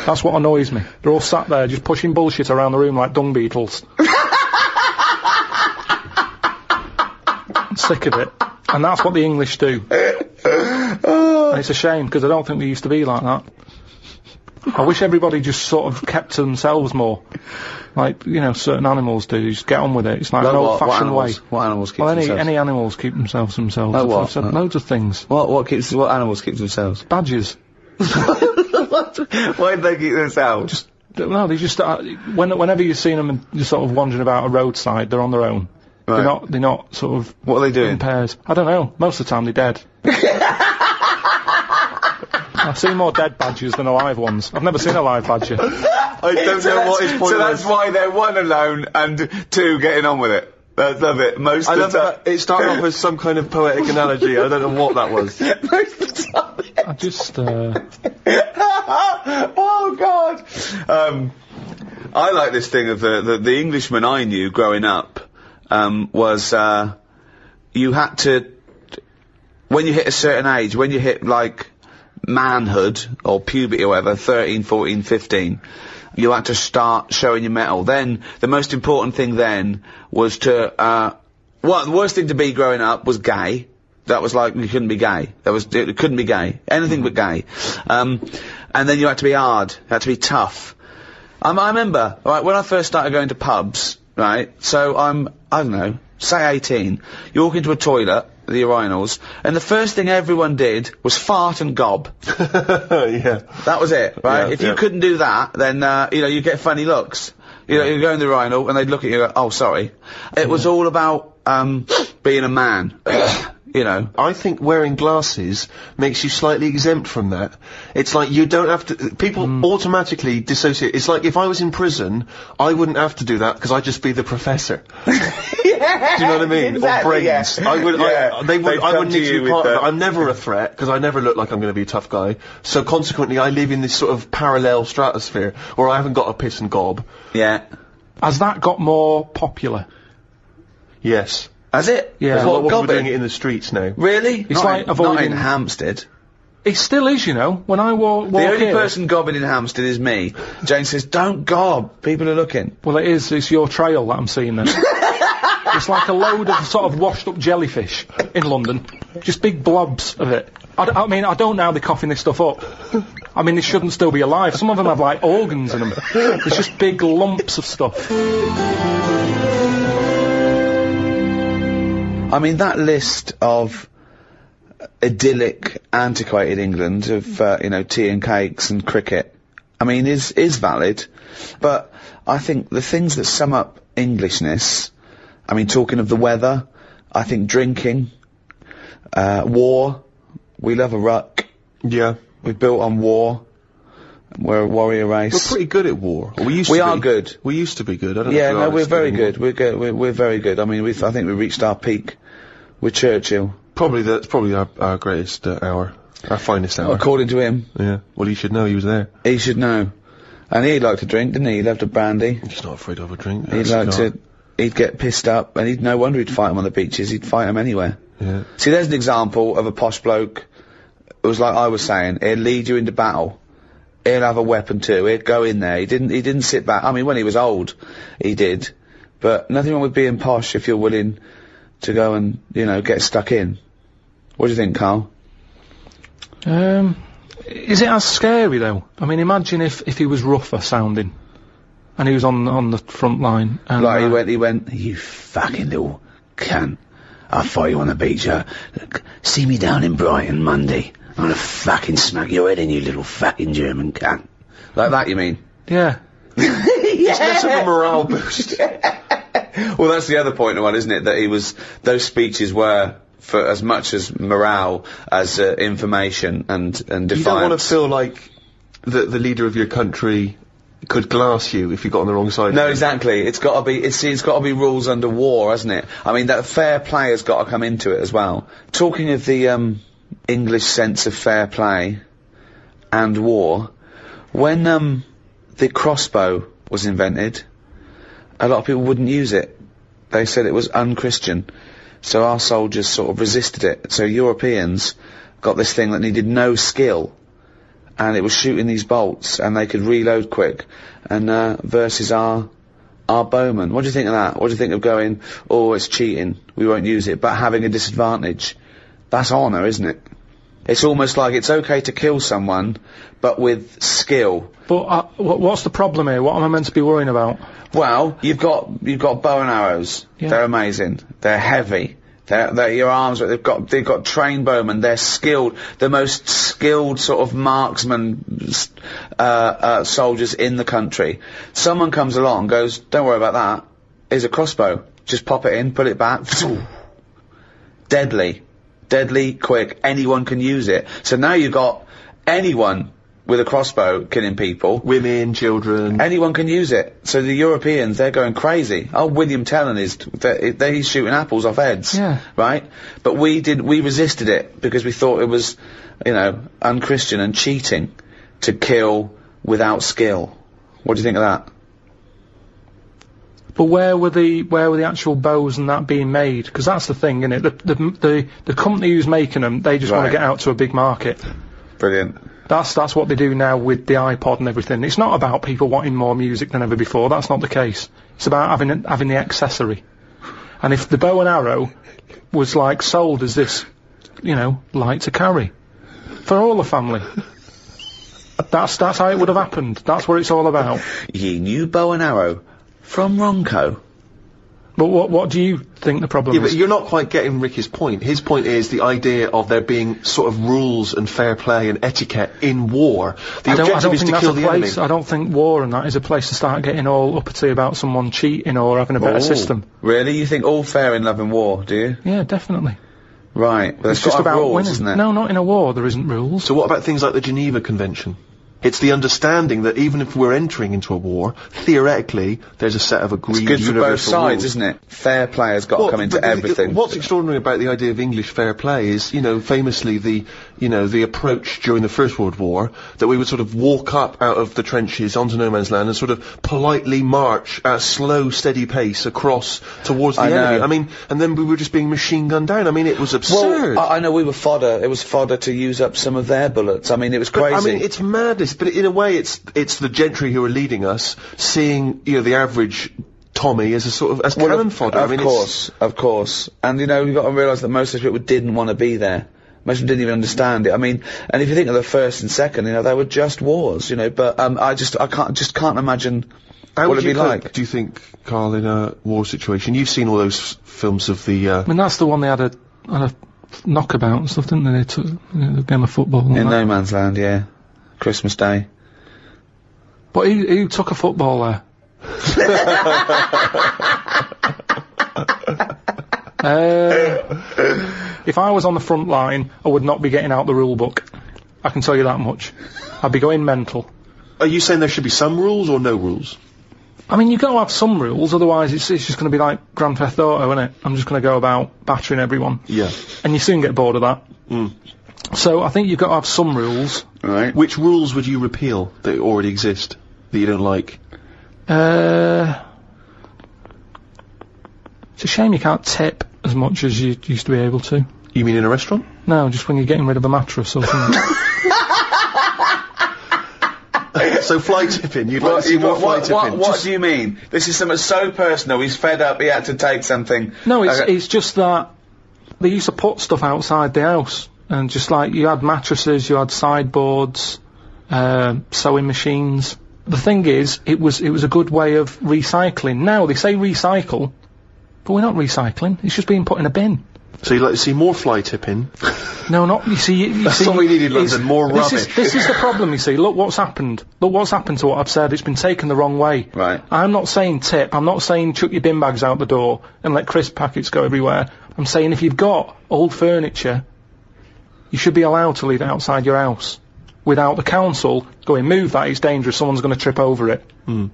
That's what annoys me. They're all sat there just pushing bullshit around the room like dung beetles. I'm sick of it. And that's what the English do. And it's a shame, because I don't think we used to be like that. I wish everybody just sort of kept to themselves more. Like, you know, certain animals do. Just get on with it. It's like an old-fashioned way.
What animals keep themselves?
Any animals keep themselves themselves.
Like what?
I've said loads of things.
What animals keep themselves?
Badgers.
Why do they keep themselves?
No, they just, whenever you've seen them just sort of wandering about a roadside, they're on their own.
Right.
They're not sort of...
What are they doing?
In pairs. I don't know. Most of the time they're dead. I've seen more dead badgers than alive ones. I've never seen a live badger.
I don't know what his point was.
So that's why they're one alone and two getting on with it. I love it. Most of the time.
It started off as some kind of poetic analogy. I don't know what that was.
Most of the time.
I just,
Oh God. I like this thing of the Englishman I knew growing up, was, you had to, when you hit a certain age, when you hit like manhood or puberty or whatever, 13, 14, 15, you had to start showing your mettle. Then, the most important thing then was to, well, the worst thing to be growing up was gay. That was like, you couldn't be gay. It couldn't be gay. Anything but gay. And then you had to be hard. You had to be tough. I remember, right, when I first started going to pubs, right, so I don't know, say 18, you walk into a toilet, the urinals, and the first thing everyone did was fart and gob.
Yeah.
That was it, right?
Yeah,
if you couldn't do that, then, you know, you get funny looks. You know, you go in the urinal and they'd look at you and go, oh, sorry. It was all about, being a man. You know.
I think wearing glasses makes you slightly exempt from that. It's like you don't have to... People automatically dissociate. It's like if I was in prison, I wouldn't have to do that because I'd just be the professor.
Yeah,
do you know what I mean?
exactly,
Or brains.
yeah.
I would.
Yeah.
I wouldn't need to be part of it.
the-
I'm never a threat because I never look like I'm going to be a tough guy. So consequently, I live in this sort of parallel stratosphere where I haven't got a piss and gob.
Yeah.
has that got more popular?
Yes.
Has it?
Yeah.
There's a lot more people
gobbing?
doing it in the streets now.
Really?
It's like
not
avoiding-
in Hampstead.
It still is, you know. When I walk
The only
here,
person gobbing in Hampstead is me. Jane says, don't gob. People are looking.
well, it is. It's your trail that I'm seeing then. It's like a load of sort of washed up jellyfish in London. Just big blobs of it. I mean, I don't know how they're coughing this stuff up. I mean, they shouldn't still be alive. Some of them have, like, organs in them. It's just big lumps of stuff.
I mean, that list of idyllic, antiquated England of, you know, tea and cakes and cricket, I mean, is valid. But I think the things that sum up Englishness, I mean, talking of the weather, I think drinking, war, we love a ruck.
Yeah.
We're built on war. We're a warrior race.
We're pretty good at war. We
are good.
We used to be good. I don't
Yeah,
know.
no, we're very good. We're good. We're very good. I mean, I think we reached our peak with Churchill.
That's probably our greatest hour. Our finest hour.
According to him.
Yeah. Well, he should know he was there.
He should know. And he'd like to drink, didn't he? He loved a brandy.
He's not afraid of a drink.
He'd get pissed up, and no wonder he'd fight him on the beaches. He'd fight him anywhere.
Yeah.
See, there's an example of a posh bloke. It was like I was saying, he'd lead you into battle. He'd have a weapon too. He'd go in there. He didn't sit back. I mean, when he was old, he did. But nothing wrong with being posh if you're willing to go and, get stuck in. What do you think, Karl?
Is it as scary though? I mean, imagine if he was rougher sounding, and he was on the front line. And,
like he went, you fucking little cunt. I'll fight you on the beach. Look, see me down in Brighton Monday. I'm gonna fucking smack your head in, you little fucking German cunt. Like that, you mean?
Yeah.
It's less of a morale boost.
Well, that's the other point of one, isn't it? That those speeches were for as much as morale as information and defiance.
You don't want to feel like the leader of your country could glass you if you got on the wrong side.
No, exactly. It's got to be rules under war, hasn't it? I mean, that fair play has got to come into it as well. Talking of the English sense of fair play and war, when the crossbow was invented, a lot of people wouldn't use it. They said it was unchristian. So our soldiers sort of resisted it. So Europeans got this thing that needed no skill, and it was shooting these bolts, and they could reload quick, and versus our bowmen. What do you think of that? What do you think of going, oh, it's cheating, we won't use it, but having a disadvantage? That's honour, isn't it? It's almost like it's okay to kill someone, but with skill.
But what's the problem here? What am I meant to be worrying about?
Well, you've got bow and arrows. Yeah. They're amazing. They're heavy. They're your arms. They've got trained bowmen. They're skilled. The most skilled sort of marksman soldiers in the country. Someone comes along, goes, don't worry about that. Here's a crossbow. Just pop it in, put it back. Deadly, quick. Anyone can use it. So now you've got anyone with a crossbow killing people.
Women, children.
Anyone can use it. So the Europeans, they're going crazy. Oh, William Tellon he's shooting apples off heads.
Yeah.
Right? But we resisted it because we thought it was, unchristian and cheating to kill without skill. What do you think of that?
But where were the actual bows and that being made? Because that's the thing, isn't it? The company who's making them, they just want to get out to a big market.
Brilliant.
That's what they do now with the iPod and everything. It's not about people wanting more music than ever before. That's not the case. It's about having the accessory. And if the bow and arrow was like sold as this, light to carry for all the family, that's how it would have happened. That's what it's all about.
Ye new bow and arrow from Ronco.
But what do you think the problem is?
But you're not quite getting Ricky's point. His point is the idea of there being sort of rules and fair play and etiquette in war. The objective is to kill the enemy.
I don't think war and that is a place to start getting all uppity about someone cheating or having a better system.
Really? You think all fair in love and war, do you?
Yeah, definitely.
Right, but
it's just about
rules,
winning.
Isn't it?
No, not in a war, there isn't rules.
So what about things like the Geneva Convention? It's the understanding that even if we're entering into a war, theoretically, there's a set of agreed
universal rules. It's good for both sides,
rules.
Isn't it? Fair play has got to come into everything.
What's extraordinary about the idea of English fair play is, famously the approach during the First World War, that we would sort of walk up out of the trenches onto no man's land and sort of politely march at a slow, steady pace across towards the enemy. I mean, and then we were just being machine gunned down. I mean, it was absurd.
Well, I know we were fodder. It was fodder to use up some of their bullets. I mean, it was crazy.
I mean, it's madness. But in a way, it's the gentry who are leading us, seeing the average Tommy as a sort of cannon fodder.
Of course. And you've got to realise that most of the people didn't want to be there. Most of them didn't even understand it. I mean, and if you think of the first and second, they were just wars, But I can't imagine what it'd be like.
Do you think, Karl, in a war situation? You've seen all those films of the.
I mean, that's the one they had a knockabout and stuff, didn't they? They took the game of football.
In no man's land, yeah. Christmas Day.
But who took a football there? If I was on the front line, I would not be getting out the rule book. I can tell you that much. I'd be going mental.
Are you saying there should be some rules or no rules?
I mean, you've got to have some rules, otherwise it's just going to be like Grand Theft Auto, isn't it? I'm just going to go about battering everyone.
Yeah.
And you soon get bored of that.
Mm.
So I think you've got to have some rules.
Right.
Which rules would you repeal that already exist, that you don't like?
It's a shame you can't tip as much as you used to be able to.
You mean in a restaurant?
No, just when you're getting rid of a mattress or something.
So fly tipping, you'd like to see more fly tipping.
What do you mean? This is something so personal, he's fed up, he had to take something.
No, it's just that they used to put stuff outside the house, and just like, you had mattresses, you had sideboards, sewing machines. The thing is, it was a good way of recycling. Now, they say recycle, but we're not recycling, it's just being put in a bin.
So you'd like to see more fly tipping?
No, not, you see...
That's all we need in London, more rubbish.
This is the problem, you see. Look what's happened. Look what's happened to what I've said. It's been taken the wrong way.
Right.
I'm not saying tip. I'm not saying chuck your bin bags out the door and let crisp packets go everywhere. I'm saying if you've got old furniture, you should be allowed to leave it outside your house without the council going, move that, it's dangerous, someone's going to trip over it. Well,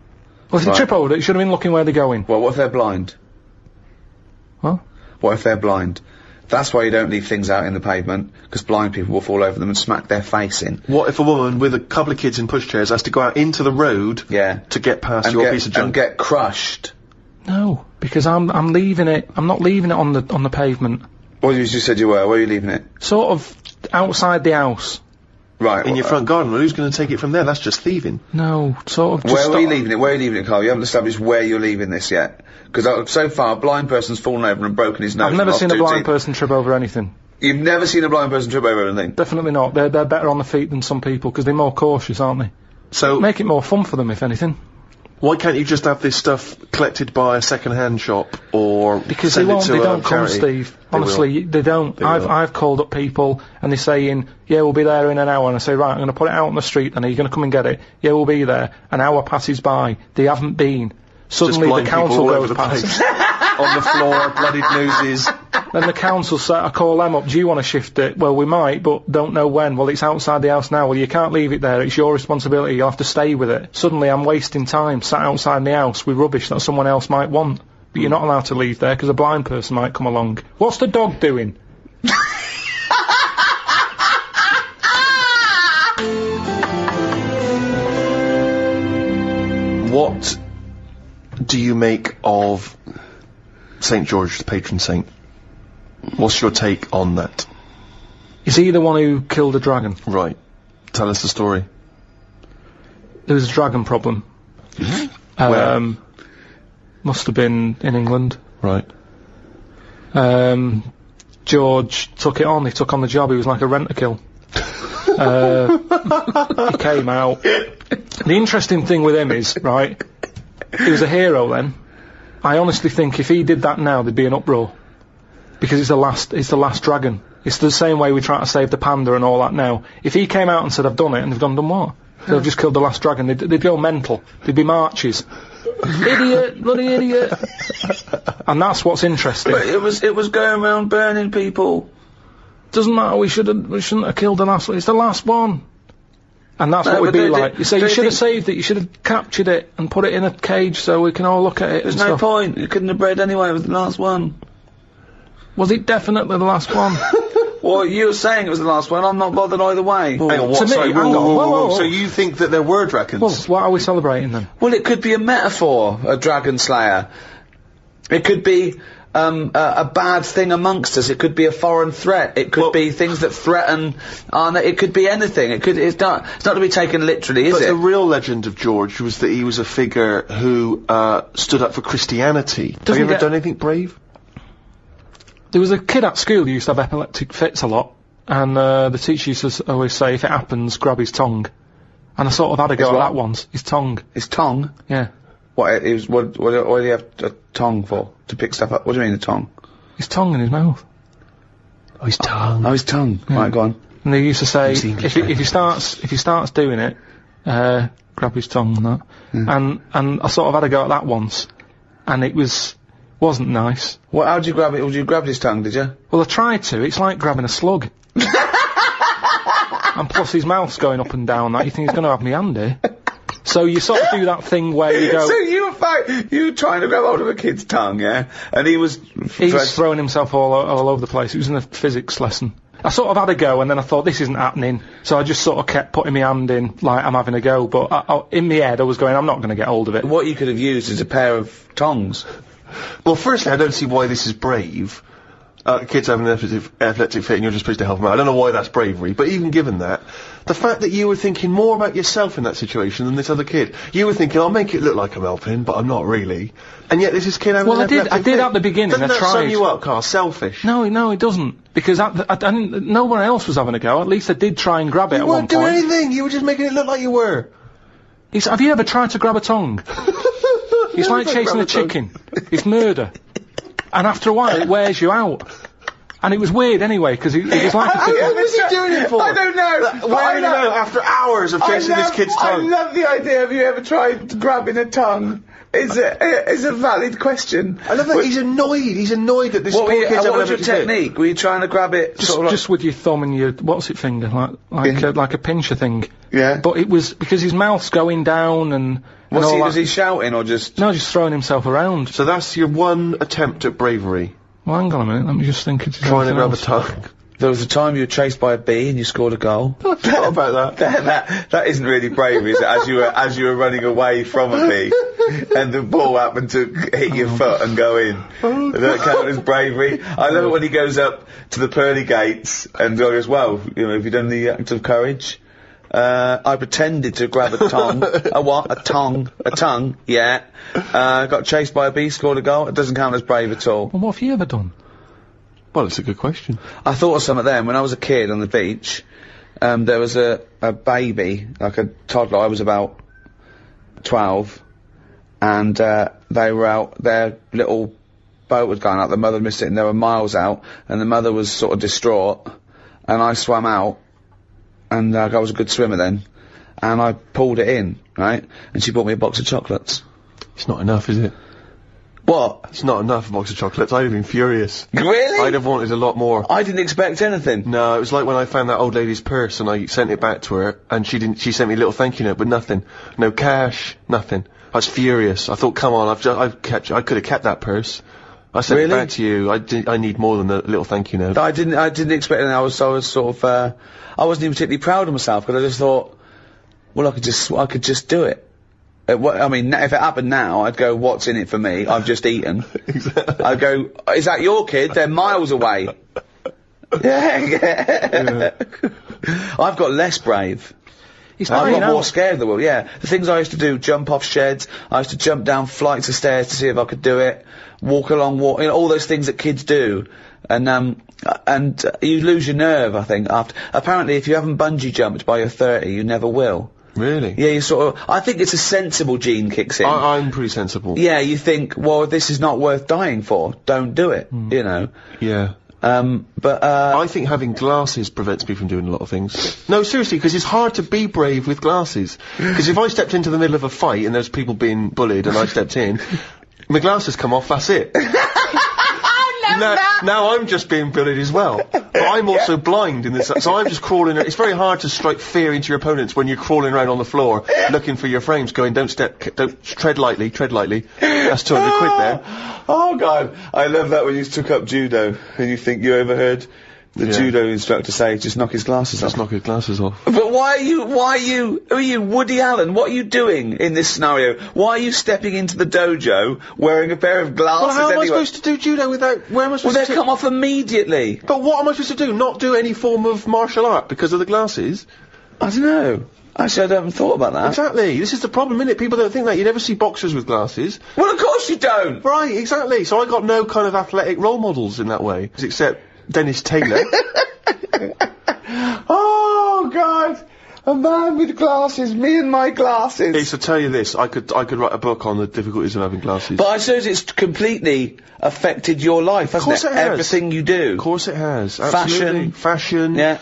if they trip over it, you should have been looking where they're going.
Well, what if they're blind?
What?
What if they're blind? That's why you don't leave things out in the pavement, because blind people will fall over them and smack their face in.
What if a woman with a couple of kids in pushchairs has to go out into the road to get past your piece of junk?
And get crushed?
No, because I'm leaving it, I'm not leaving it on the pavement.
Well, you just said you were. Where are you leaving it?
Sort of outside the house.
Right.
In your front garden. Well, who's going to take it from there? That's just thieving.
No, sort of just...
Where are you leaving it? Where are you leaving it, Karl? You haven't established where you're leaving this yet. Because so far, a blind person's fallen over and broken his nose.
I've never seen a blind person trip over anything.
You've never seen a blind person trip over anything?
Definitely not. They're better on the feet than some people, because they're more cautious, aren't they?
So...
Make it more fun for them, if anything.
Why can't you just have this stuff collected by a second-hand shop, or
because
send
they won't,
it to
they
a
don't come,
charity?
Steve. Honestly, they don't. I've called up people and they're saying, yeah, we'll be there in an hour, and I say, right, I'm going to put it out on the street, and are you going to come and get it? Yeah, we'll be there. An hour passes by, they haven't been. Suddenly the council goes past.
On the floor, bloodied noses.
Then the council say, I call them up, do you want to shift it? Well, we might, but don't know when. Well, it's outside the house now. Well, you can't leave it there, it's your responsibility, you'll have to stay with it. Suddenly I'm wasting time sat outside the house with rubbish that someone else might want. But you're not allowed to leave there, because a blind person might come along. What's the dog doing?
What do you make of St. George, the patron saint? What's your take on that?
Is he the one who killed a dragon?
Right. Tell us the story.
There was a dragon problem.
Where?
Must have been in England.
Right.
George took it on, he took on the job, he was like a rent-a-kill. He came out. The interesting thing with him is, right, he was a hero then. I honestly think if he did that now, there'd be an uproar. Because it's the last dragon. It's the same way we try to save the panda and all that now. If he came out and said, I've done it, and they've done what? They've just killed the last dragon, they'd go mental. There'd be marches. Idiot, bloody idiot. And that's what's interesting.
But it was going around burning people.
Doesn't matter, we shouldn't have killed the last one, it's the last one. And that's what we'd be like. You say, you should have saved it, you should have captured it and put it in a cage so we can all look at it.
There's no point, you couldn't have bred anyway, it was the last one.
Was it definitely the last one?
Well, you were saying it was the last one, I'm not bothered either way.
Hang on, what?
To me,
Sorry,
hang on, whoa.
So you think that there were dragons?
Well, what are we celebrating then?
Well, it could be a metaphor, a dragon slayer. It could be a bad thing amongst us. It could be a foreign threat. It could be things that threaten. It could be anything. It's not to be taken literally, is it?
But the real legend of George was that he was a figure who stood up for Christianity. Have you ever done anything brave?
There was a kid at school who used to have epileptic fits a lot, and the teacher used to always say, if it happens, grab his tongue. And I sort of had a go at that once. His tongue.
His tongue?
Yeah.
What did he have a tongue for? To pick stuff up? What do you mean, a tongue?
His tongue in his mouth.
Oh, his tongue.
Oh, his tongue.
Yeah.
Right, go on.
And they used to say, if he starts doing it, grab his tongue and that. Yeah. And I sort of had a go at that once, and it wasn't nice.
Well, how'd you grab it? You grabbed his tongue, did you?
Well, I tried to. It's like grabbing a slug. And plus his mouth's going up and down, that you think he's going to have me hand here. So you sort of do that thing where you go...
So you were trying to grab hold of a kid's tongue, yeah? And he was...
He was throwing himself all over the place. It was in a physics lesson. I sort of had a go, and then I thought, this isn't happening. So I just sort of kept putting my hand in, like I'm having a go. But in my head, I was going, I'm not going to get hold of it.
What you could have used is a pair of tongs.
Well, firstly, I don't see why this is brave. Kids having an epileptic fit and you're just supposed to help them out. I don't know why that's bravery, but even given that, the fact that you were thinking more about yourself in that situation than this other kid. You were thinking, I'll make it look like I'm helping, but I'm not really. And yet this is kid having an epileptic fit.
I did at the beginning.
Doesn't that
tried.
sum you up, Karl? Selfish.
No, it doesn't. Because no one else was having a go. At least I did try and grab it at one point.
You weren't doing anything. You were just making it look like you were.
Have you ever tried to grab a tongue? It's like chasing a chicken. It's murder. And after a while, it wears you out. And it was weird anyway, because it was like
What was he doing it for?
I don't know.
Wearing it out after hours of chasing this kid's tongue.
I love the idea. Have you ever tried grabbing a tongue? It's a valid question.
I love that he's annoyed. He's annoyed that this poor kid's having a
What was your technique? Were you trying to grab it
just with your thumb and your finger, like a pincher thing?
Yeah.
But it was because his mouth's going down and.
Was he shouting or just?
No, just throwing himself around.
So that's your one attempt at bravery.
Well, hang on a minute. Let me just think.
Trying to grab a tongue.
There was a time you were chased by a bee and you scored a goal.
I forgot about that.
That isn't really bravery, is it? As you were running away from a bee, and the ball happened to hit your foot and go in. Does that count as bravery? I love it when he goes up to the pearly gates and goes, well, have you done the act of courage? I pretended to grab a tongue. A what? A tongue, yeah. Got chased by a bee, scored a goal. It doesn't count as brave at all.
Well, what have you ever done?
Well, it's a good question.
I thought of some of them. When I was a kid on the beach, there was a baby, like a toddler. I was about 12, and they were out, their little boat was going out, the mother missed it, and they were miles out, and the mother was sort of distraught, and I swam out, and I was a good swimmer then, and I pulled it in, right, and she bought me a box of chocolates.
It's not enough, is it?
What?
It's not enough, a box of chocolates. I'd have been furious.
Really?
I'd have wanted a lot more.
I didn't expect anything.
No, it was like when I found that old lady's purse and I sent it back to her, and she sent me a little thank you note, but nothing. No cash, nothing. I was furious. I thought, come on, I could have kept that purse. I sent it back to you. I need more than a little thank you note.
I didn't expect anything. I was sort of, I wasn't even particularly proud of myself, because I just thought, well, I could just do it. I mean, if it happened now, I'd go, what's in it for me? I've just eaten.
Exactly.
I'd go, is that your kid? They're miles away. Yeah. I've got less brave. I've got more scared of the world, yeah. The things I used to do, jump off sheds, I used to jump down flights of stairs to see if I could do it, walk, all those things that kids do. And you lose your nerve, I think, apparently if you haven't bungee jumped by your 30, you never will.
Really?
Yeah, you sort of, I think it's a sensible gene kicks in.
I'm pretty sensible.
Yeah, you think, well, this is not worth dying for, don't do it, you know.
Yeah.
I
think having glasses prevents me from doing a lot of things. No, seriously, because it's hard to be brave with glasses. Because if I stepped into the middle of a fight and there's people being bullied and I stepped in, my glasses come off, that's it. Now I'm just being bullied as well. But I'm also blind in this, so I'm just crawling. It's very hard to strike fear into your opponents when you're crawling around on the floor looking for your frames, going, don't tread lightly. That's 200 quid there.
Oh God, I love that when you took up judo and you think you overheard the judo instructor say, just knock his glasses off.
Just knock his glasses off.
But who are you, Woody Allen? What are you doing in this scenario? Why are you stepping into the dojo wearing a pair of glasses
Well, how am I supposed to do judo without, where am I supposed to?
Well, they come off immediately.
But what am I supposed to do? Not do any form of martial art because of the glasses?
I don't know. Actually, I haven't thought about that.
Exactly. This is the problem, innit? People don't think that. You never see boxers with glasses.
Well, of course you don't!
Right, exactly. So I got no kind of athletic role models in that way, except Dennis Taylor.
Oh, God! A man with glasses, me and my glasses.
Yes, I tell you this, I could write a book on the difficulties of having glasses.
But I suppose it's completely affected your life, hasn't it?
Of course it has.
Everything you do.
Of course it has. Absolutely. Fashion.
Yeah.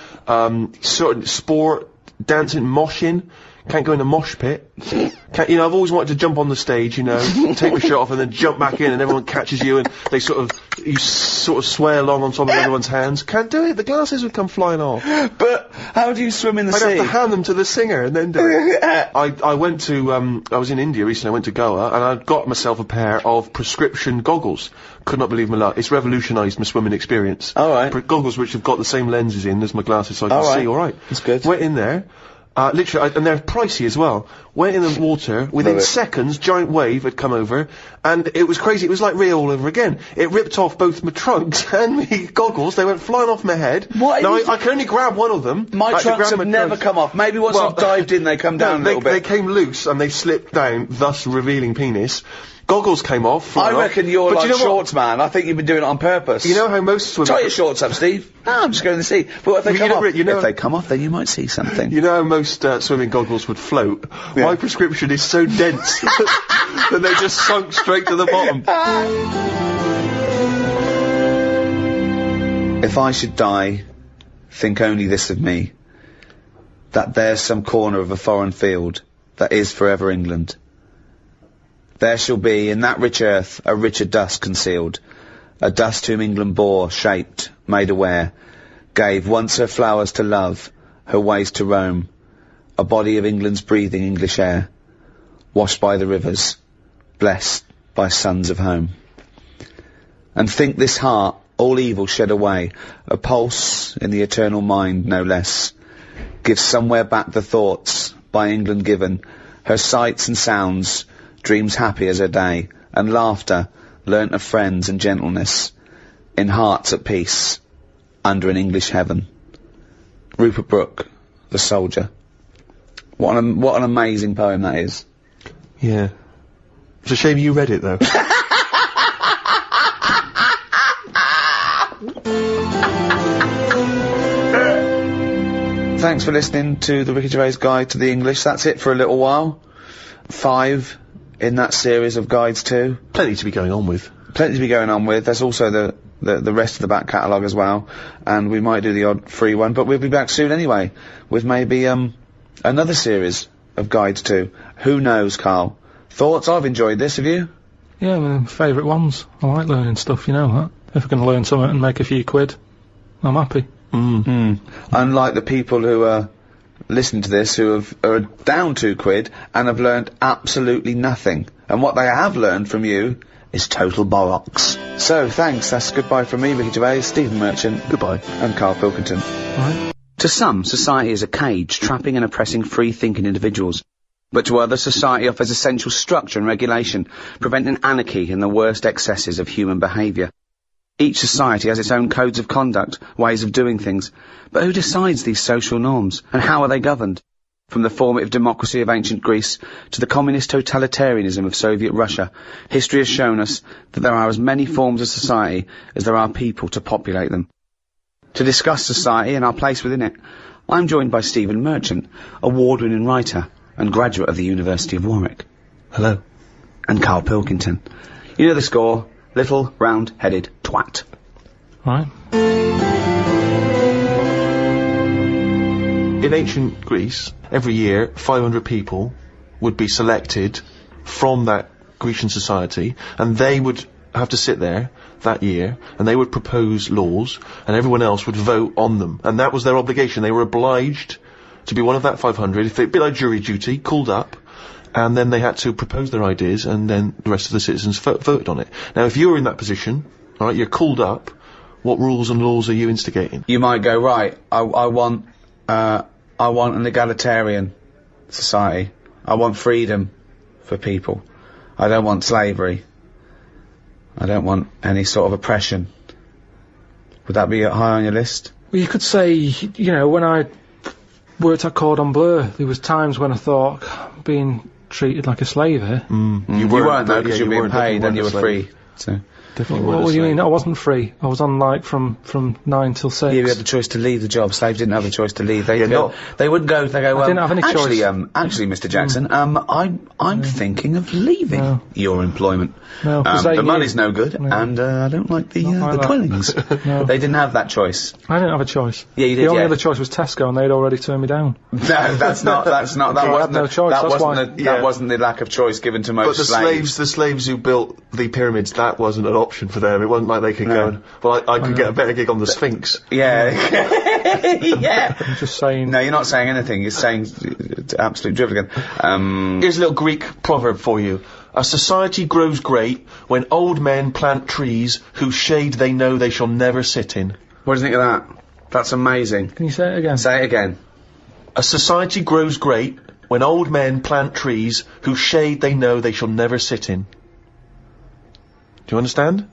Sort of sport, dancing, moshing. Can't go in a mosh pit. I've always wanted to jump on the stage, take my shirt off and then jump back in and everyone catches you and you sort of sway along on top of everyone's hands. Can't do it. The glasses would come flying off.
But how do you swim in the sea?
I'd have to hand them to the singer and then do it. I went to, I was in India recently, I went to Goa and I got myself a pair of prescription goggles. Could not believe my luck. It's revolutionised my swimming experience.
Alright.
Goggles which have got the same lenses in as my glasses so I can see alright.
That's good.
Went in there. Literally, and they're pricey as well. Went in the water, within seconds, giant wave had come over, and it was crazy. It was like Rio all over again. It ripped off both my trunks and my goggles. They went flying off my head.
What?
Now, I can only grab one of them.
My trunks have never come off. Maybe once I've dived in, they come down a little bit.
They came loose, and they slipped down, thus revealing penis. Goggles came off.
I reckon you're like shorts, man. I think you've been doing it on purpose.
You know how most swimmers...
Tie your shorts up, Steve. No, I'm just going to see. But if they come off, if they come off, then you might see something.
You know how most swimming goggles would float? Yeah. My prescription is so dense that they just sunk straight to the bottom.
If I should die, think only this of me, that there's some corner of a foreign field that is forever England. There shall be in that rich earth a richer dust concealed, a dust whom England bore, shaped, made aware, gave once her flowers to love, her ways to roam, a body of England's breathing English air, washed by the rivers, blessed by sons of home. And think this heart, all evil shed away, a pulse in the eternal mind no less, gives somewhere back the thoughts, by England given, her sights and sounds, dreams happy as her day, and laughter, learnt of friends and gentleness, in hearts at peace, under an English heaven. Rupert Brooke, The Soldier. What an amazing poem that is.
Yeah. It's a shame you read it, though.
Thanks for listening to the Ricky Gervais Guide to the English. That's it for a little while. 5 in that series of guides too.
Plenty to be going on with.
There's also the rest of the back catalogue as well, and we might do the odd free one, but we'll be back soon anyway, with maybe, another series of guides too. Who knows, Karl? Thoughts? I've enjoyed this, have you?
Yeah, my favourite ones. I like learning stuff, you know that. If I can learn something and make a few quid, I'm happy.
Unlike the people who are listening to this who are down £2 and have learned absolutely nothing. And what they have learned from you is total bollocks. So, thanks. That's goodbye from me, Ricky Gervais, Stephen Merchant.
Goodbye.
And Karl Pilkington.
Right.
To some, society is a cage, trapping and oppressing free-thinking individuals. But to others, society offers essential structure and regulation, preventing anarchy and the worst excesses of human behaviour. Each society has its own codes of conduct, ways of doing things. But who decides these social norms, and how are they governed? From the formative democracy of ancient Greece to the communist totalitarianism of Soviet Russia, history has shown us that there are as many forms of society as there are people to populate them. To discuss society and our place within it, I'm joined by Stephen Merchant, award-winning writer and graduate of the University of Warwick.
Hello.
And Karl Pilkington. You know the score. Little, round-headed twat.
Right.
In ancient Greece, every year, 500 people would be selected from that Grecian society, and they would have to sit there that year, and they would propose laws, and everyone else would vote on them. And that was their obligation. They were obliged to be one of that 500, if they, a bit like jury duty, called up, and then they had to propose their ideas, and then the rest of the citizens voted on it. Now, if you're in that position, alright, you're called up, what rules and laws are you instigating?
You might go, right, I want an egalitarian society. I want freedom for people. I don't want slavery. I don't want any sort of oppression. Would that be high on your list?
Well, you could say, you know, when I worked at Cordon Bleu, there was times when I thought, being treated like a slave here.
You weren't though, because you were being paid and you were free. So.
Definitely
What do you mean? I wasn't free. I was on like from 9 till 6.
Yeah, you had the choice to leave the job. Slaves didn't have the choice to leave. They wouldn't go. They go.
I didn't have any choice.
Actually, Mr. Jackson, I'm thinking of leaving your employment.
No,
the money's no good, and I don't like the dwellings.
No.
They didn't have that choice.
I didn't have a choice.
Yeah, you did.
The only other choice was Tesco, and they'd already turned me down.
No, that's not. That wasn't
no choice.
That wasn't the lack of choice given to most slaves.
But the slaves who built the pyramids, that wasn't an option for them. It wasn't like they could go and, well, I could get a better gig on the Sphinx.
Yeah. Yeah.
I'm just saying.
No, you're not saying anything. You're saying absolute drivel again.
Here's a little Greek proverb for you. A society grows great when old men plant trees whose shade they know they shall never sit in.
What do you think of that? That's amazing.
Can you say it again?
Say it again.
A society grows great when old men plant trees whose shade they know they shall never sit in. Do you understand?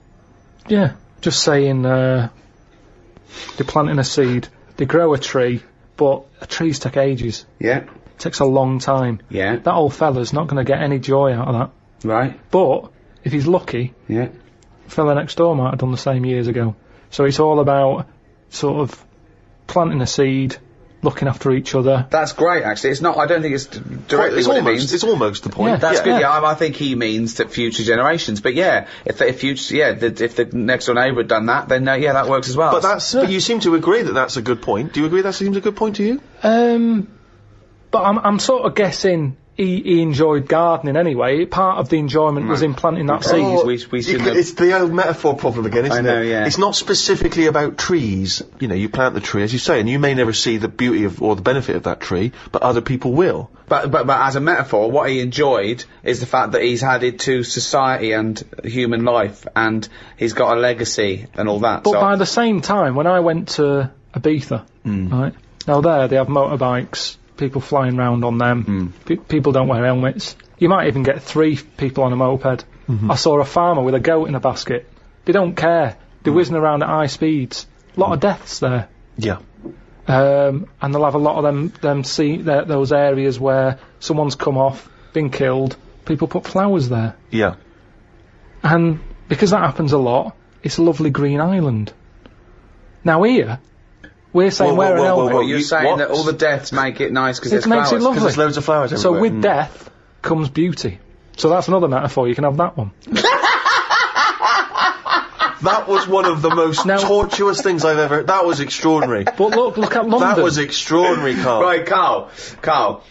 Yeah, just saying, they're planting a seed, they grow a tree, but trees take ages.
Yeah.
It takes a long time.
Yeah.
That old fella's not going to get any joy out of that.
Right.
But, if he's lucky,
Yeah.
fella next door might have done the same years ago. So it's all about, sort of, planting a seed, looking after each other.
That's great, actually. It's not, I don't think it's directly
It's
what
almost,
it means.
it's almost the point.
Yeah.
That's good.
Yeah.
Yeah, I think he means that future generations. But yeah, if the next door neighbour had done that, then yeah, that works as well.
But you seem to agree that that's a good point. Do you agree that seems a good point to you?
But I'm sort of guessing he enjoyed gardening anyway. Part of the enjoyment was in planting that seed.
we shouldn't have...
It's the old metaphor problem again, isn't it?
I know, yeah.
It's not specifically about trees. You know, you plant the tree, as you say, and you may never see the beauty of or the benefit of that tree, but other people will.
But as a metaphor, what he enjoyed is the fact that he's added to society and human life, and he's got a legacy and all that.
But
so
by the same time, when I went to Ibiza, right, now there they have motorbikes, people flying round on them, people don't wear helmets. You might even get 3 people on a moped. I saw a farmer with a goat in a basket. They don't care. They're whizzing around at high speeds. A lot of deaths there.
Yeah.
And they'll have a lot of those areas where someone's come off, been killed, people put flowers there.
Yeah.
And because that happens a lot, it's a lovely green island. Now here, we're saying wear an helmet.
Well, you're saying that all the deaths make it nice because
It
there's
makes
flowers.
it lovely.
There's loads of flowers
So
everywhere.
with death comes beauty. So that's another metaphor, you can have that one.
That was one of the most
Now-
tortuous things I've ever... That was extraordinary.
But look at London.
That was extraordinary, Karl.
Right, Carl.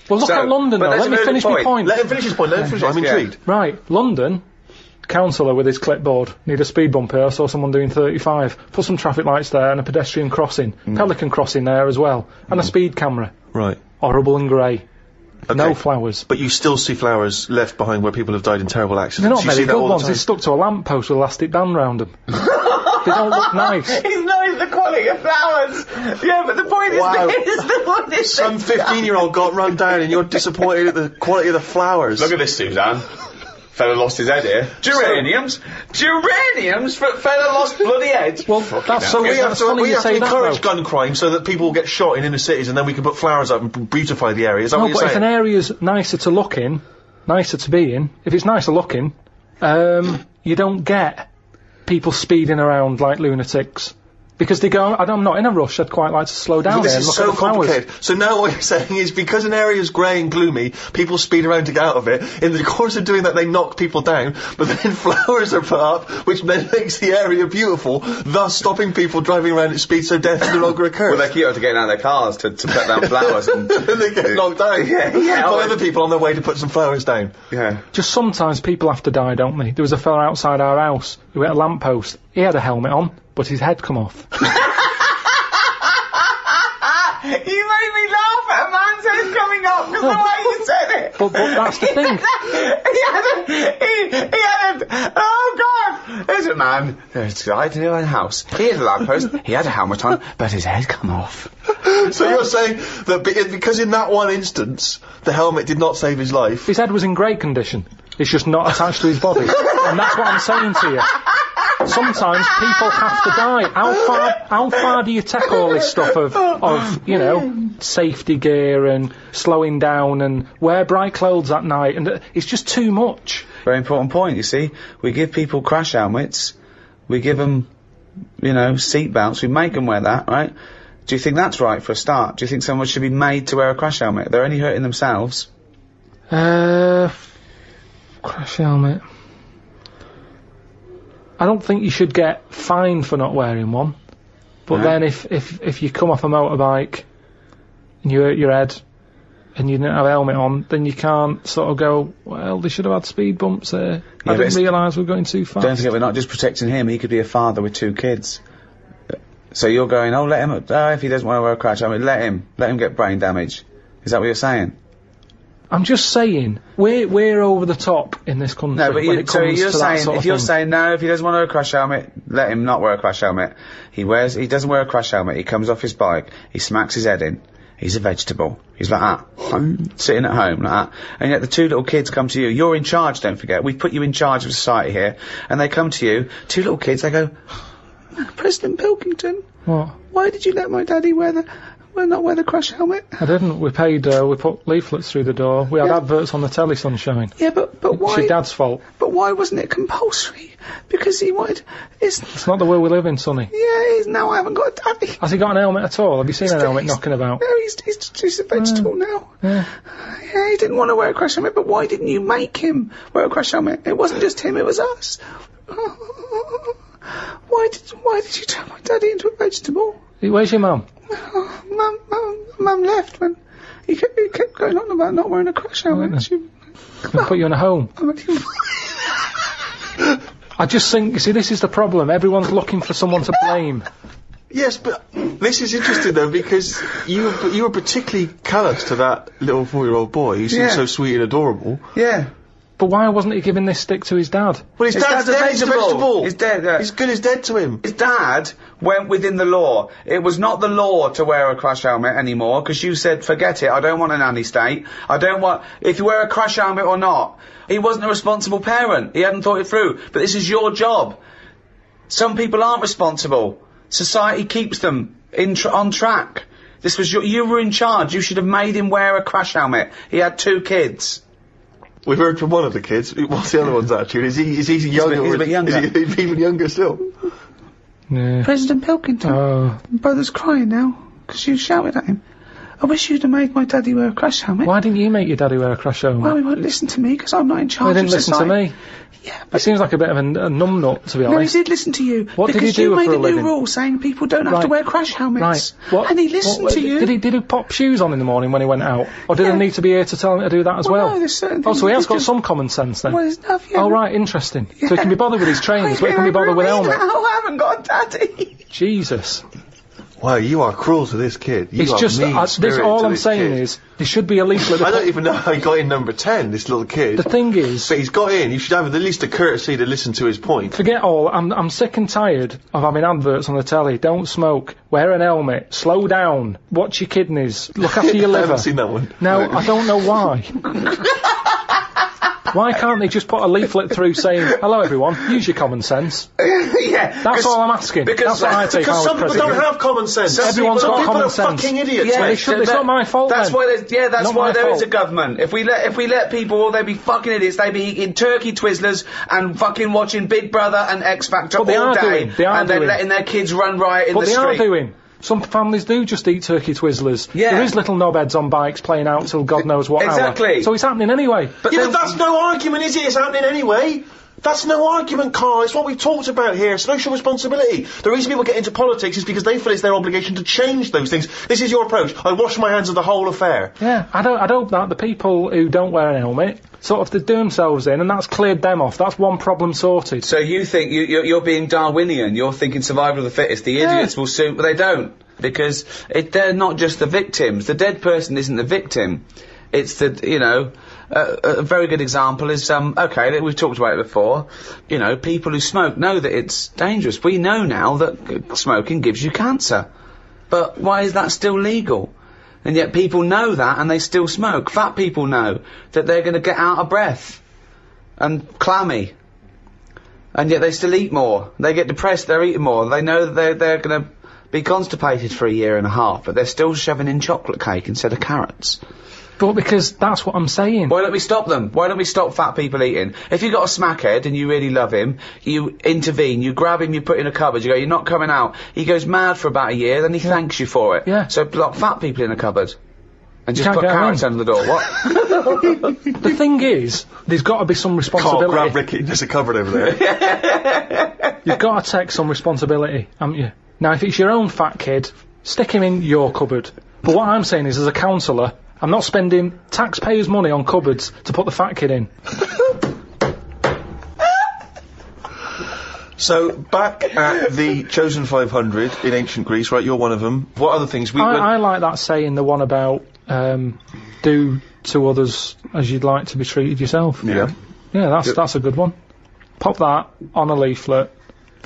Well, look at London, though. Let me finish my point.
Let him finish his point. I'm intrigued.
Right, London, councillor with his clipboard, need a speed bump here, I saw someone doing 35. Put some traffic lights there and a pedestrian crossing. Pelican crossing there as well. And a speed camera.
Right.
Horrible and grey.
Okay.
No flowers.
But you still see flowers left behind where people have died in terrible accidents.
They're not
You see
very
that
good
all the
ones,
time.
they're stuck to a lamppost with elastic band round them. They don't look nice.
He's knowing the quality of flowers. Yeah, but the point is,
Wow.
the point is
Some 15-year-old got run down and you're disappointed at the quality of the flowers.
Look at this, Suzanne. Fella lost his head here. Geraniums? Geraniums? Fella lost bloody head.
Well, that's
So we have to
say that,
encourage
though.
gun crime so that people will get shot in inner cities and then we can put flowers up and beautify the area. Is that
No,
what you're
but if
saying?
an area's nicer to look in, nicer to be in, if it's nicer looking, you don't get people speeding around like lunatics. Because they go, I'm not in a rush, I'd quite like to slow down
This
there and
is
look
so
at the flowers.
complicated. So now what you're saying is because an area is grey and gloomy, people speed around to get out of it. In the course of doing that, they knock people down. But then flowers are put up, which then makes the area beautiful, thus stopping people driving around at speed so death no longer occurs.
Well, they're cute to getting out of their cars to put down flowers. And
they get knocked down by other people on their way to put some flowers down.
yeah.
Just sometimes people have to die, don't they? There was a fella outside our house who hit a lamppost. He had a helmet on, but his head come off.
You made me laugh at a man's head coming up because the way you said it.
But that's the thing.
he had a, oh God, there's a man, there's a guy in a house. He had a lamppost, he had a helmet on, but his head come off.
So you're saying that because in that one instance, the helmet did not save his life.
His head was in great condition. It's just not attached to his body. And that's what I'm saying to you. Sometimes people have to die. How far do you take all this stuff of you know, safety gear and slowing down and wear bright clothes at night, and it's just too much.
Very important point, you see. We give people crash helmets, we give them, you know, seat belts, we make them wear that, right? Do you think that's right for a start? Do you think someone should be made to wear a crash helmet? They're only hurting themselves.
Crash helmet. I don't think you should get fined for not wearing one. But then if you come off a motorbike and you hurt your head and you didn't have a helmet on, then you can't sort of go, well, they should have had speed bumps there.
Yeah,
I didn't realise we were going too fast.
Don't forget, we're not just protecting him, he could be a father with 2 kids. So you're going, oh, let him, if he doesn't want to wear a crash helmet, let him get brain damage. Is that what you're saying?
I'm just saying, we're over the top in this country.
No, but
when it comes
you're
to that
saying,
sort of
if you're
thing.
saying no, if he doesn't want to wear a crash helmet, let him not wear a crash helmet. He doesn't wear a crash helmet, he comes off his bike, he smacks his head in, he's a vegetable. He's like that, sitting at home like that. And yet the two little kids come to you. You're in charge, don't forget. We've put you in charge of society here. And they come to you, two little kids, they go, President Pilkington,
What?
why did you let my daddy not wear the crash helmet?
I didn't. We put leaflets through the door. We had adverts on the telly, Sunshine.
Yeah, but why?
It's your dad's fault.
But why wasn't it compulsory? Because he wanted...
It's not the world we live in, Sonny.
Yeah, now I haven't got a daddy.
Has he got an helmet at all? Have you seen an helmet knocking about?
No, he's a vegetable now.
Yeah.
Yeah, he didn't want to wear a crash helmet, but why didn't you make him wear a crash helmet? It wasn't just him, it was us. Why did you turn my daddy into a vegetable?
Where's your mum?
Mum left when he kept going on about not wearing a crash helmet.
We'll put you in a home. I just think, you see, this is the problem. Everyone's looking for someone to blame.
Yes, but this is interesting though, because you were particularly callous to that little 4-year-old boy who seemed so sweet and adorable.
Yeah.
But why wasn't he giving this stick to his dad?
Well, his dad's dead. He's a vegetable.
He's dead.
He's good as dead to him.
His dad went within the law. It was not the law to wear a crash helmet anymore, because you said, forget it, I don't want a nanny state. I don't want... If you wear a crash helmet or not. He wasn't a responsible parent. He hadn't thought it through. But this is your job. Some people aren't responsible. Society keeps them on track. This was you were in charge. You should have made him wear a crash helmet. He had 2 kids.
We've heard from one of the kids. What's the other one's attitude? Is he younger?
He's a bit younger.
Is he even younger still?
Yeah.
President Pilkington.
Oh.
Brother's crying now because you shouted at him. I wish you'd have made my daddy wear a crash helmet.
Why didn't you make your daddy wear a crash helmet?
Well, he won't listen to me because I'm not in charge
He
of
didn't listen
society.
to me.
Yeah,
He seems like a bit of a numbnut, to be
no, he
honest.
did listen to you.
What did he
because
do
you
for
made
a
a new
living?
rule saying people don't have to wear crash helmets.
Right. What?
And he listened to you.
Did he pop shoes on in the morning when he went out? Or did I need to be here to tell him to do that as well?
No, there's certain
Oh,
things
so he
you
has got
do.
some common sense then?
Well, there's enough, yeah.
Oh, right, interesting. So he can be bothered with his trainers, but he can be bothered with helmet.
I haven't got a daddy.
Jesus.
Wow, you are cruel to this kid. You
It's
are
just,
mean
this all I'm saying is, there should be a leaflet.
I don't even know how he got in number 10, this little kid.
The thing is...
But he's got in. You should have at least the courtesy to listen to his point.
Forget all, I'm sick and tired of having adverts on the telly. Don't smoke, wear an helmet, slow down, watch your kidneys, look after your liver.
I haven't seen that one.
Now, I don't know why. Why can't they just put a leaflet through saying, hello everyone, use your common sense?
Yeah.
That's all I'm asking. That's what I take
Because
out
some
as
people don't
president.
have common sense.
Everyone's got
people
common
are
sense.
fucking idiots,
Yeah,
mate.
It's not my fault
That's
then.
why
Not
why
my
there is
fault.
a government. If we let people, they'd be fucking idiots. They'd be eating turkey Twizzlers and fucking watching Big Brother and X Factor
But they
all
are
day.
doing. They are
and then
doing.
letting their kids run riot in
But
the
they
street.
are doing. Some families do just eat turkey Twizzlers.
Yeah.
There is little knobheads on bikes playing out till God knows what
Exactly.
hour. So it's happening anyway.
But that's no argument, is it? It's happening anyway. That's no argument, Karl. It's what we've talked about here. Social responsibility. The reason people get into politics is because they feel it's their obligation to change those things. This is your approach. I wash my hands of the whole affair.
Yeah, I hope that the people who don't wear an helmet sort of they do themselves in, and that's cleared them off. That's one problem sorted.
So you think you're being Darwinian? You're thinking survival of the fittest. The idiots will soon, but they don't, because they're not just the victims. The dead person isn't the victim. It's the a very good example is okay, we've talked about it before. People who smoke know that it's dangerous. We know now that smoking gives you cancer, but why is that still legal? And yet people know that and they still smoke. Fat people know that they're going to get out of breath and clammy, and yet they still eat more. They get depressed, they're eating more. They know that they're going to be constipated for a year and a half, but they're still shoving in chocolate cake instead of carrots.
But because that's what I'm saying.
Why don't we stop them? Why don't we stop fat people eating? If you've got a smackhead and you really love him, you intervene, you grab him, you put in a cupboard, you go, you're not coming out. He goes mad for about a year, then he thanks you for it.
Yeah.
So lock fat people in a cupboard. And just
can't
put
get 'em
carrots
in.
under the door. What?
The thing is, there's got to be some
Karl,
responsibility.
grab Ricky. There's a cupboard over there.
You've got to take some responsibility, haven't you? Now, if it's your own fat kid, stick him in your cupboard. But what I'm saying is, as a counsellor, I'm not spending taxpayers' money on cupboards to put the fat kid in.
So, back at the Chosen 500 in ancient Greece, right, you're one of them. What other things?
I like that saying, the one about do to others as you'd like to be treated yourself.
Yeah.
Yeah, that's a good one. Pop that on a leaflet,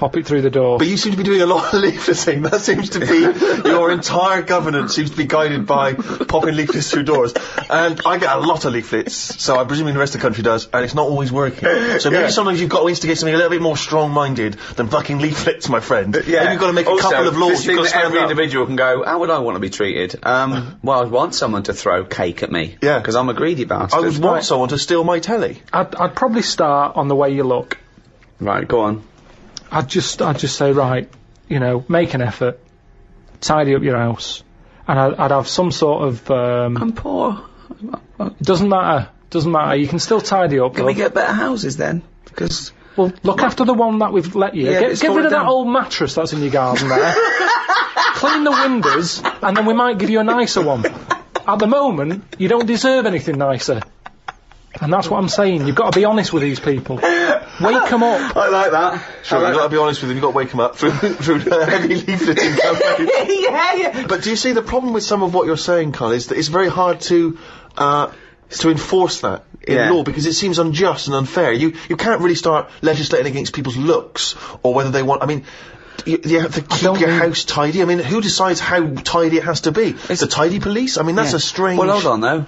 pop it through the door.
But you seem to be doing a lot of leafleting. That seems to be your entire governance seems to be guided by popping leaflets through doors. And I get a lot of leaflets, so I presume the rest of the country does, and it's not always working. So maybe sometimes you've got to instigate something a little bit more strong-minded than fucking leaflets, my friend. Maybe you've got to make a couple of laws. You've got to stand
every
up.
individual can go, how would I want to be treated? Well, I'd want someone to throw cake at me.
Yeah.
Because I'm a greedy bastard.
I would want someone to steal my telly.
I'd probably start on the way you look.
Right, go on.
I'd just say, right, you know, make an effort, tidy up your house, and I'd have some sort of.
I'm poor.
Doesn't matter. You can still tidy up.
Can we get better houses then? Because.
Well, look after the one that we've let you.
Yeah,
Get rid of that old mattress that's in your garden there. Clean the windows, and then we might give you a nicer one. At the moment, you don't deserve anything nicer. And that's what I'm saying. You've got to be honest with these people. Wake them up.
I like that.
Sure, you've got to be honest with them. You've got to wake them up through heavy leafleting campaign.
Yeah.
But do you see the problem with some of what you're saying, Karl, is that it's very hard to enforce that in law because it seems unjust and unfair. You can't really start legislating against people's looks or whether they want. I mean, you have to keep your house tidy. I mean, who decides how tidy it has to be? It's the tidy police. I mean, that's a strange.
Well, hold on though.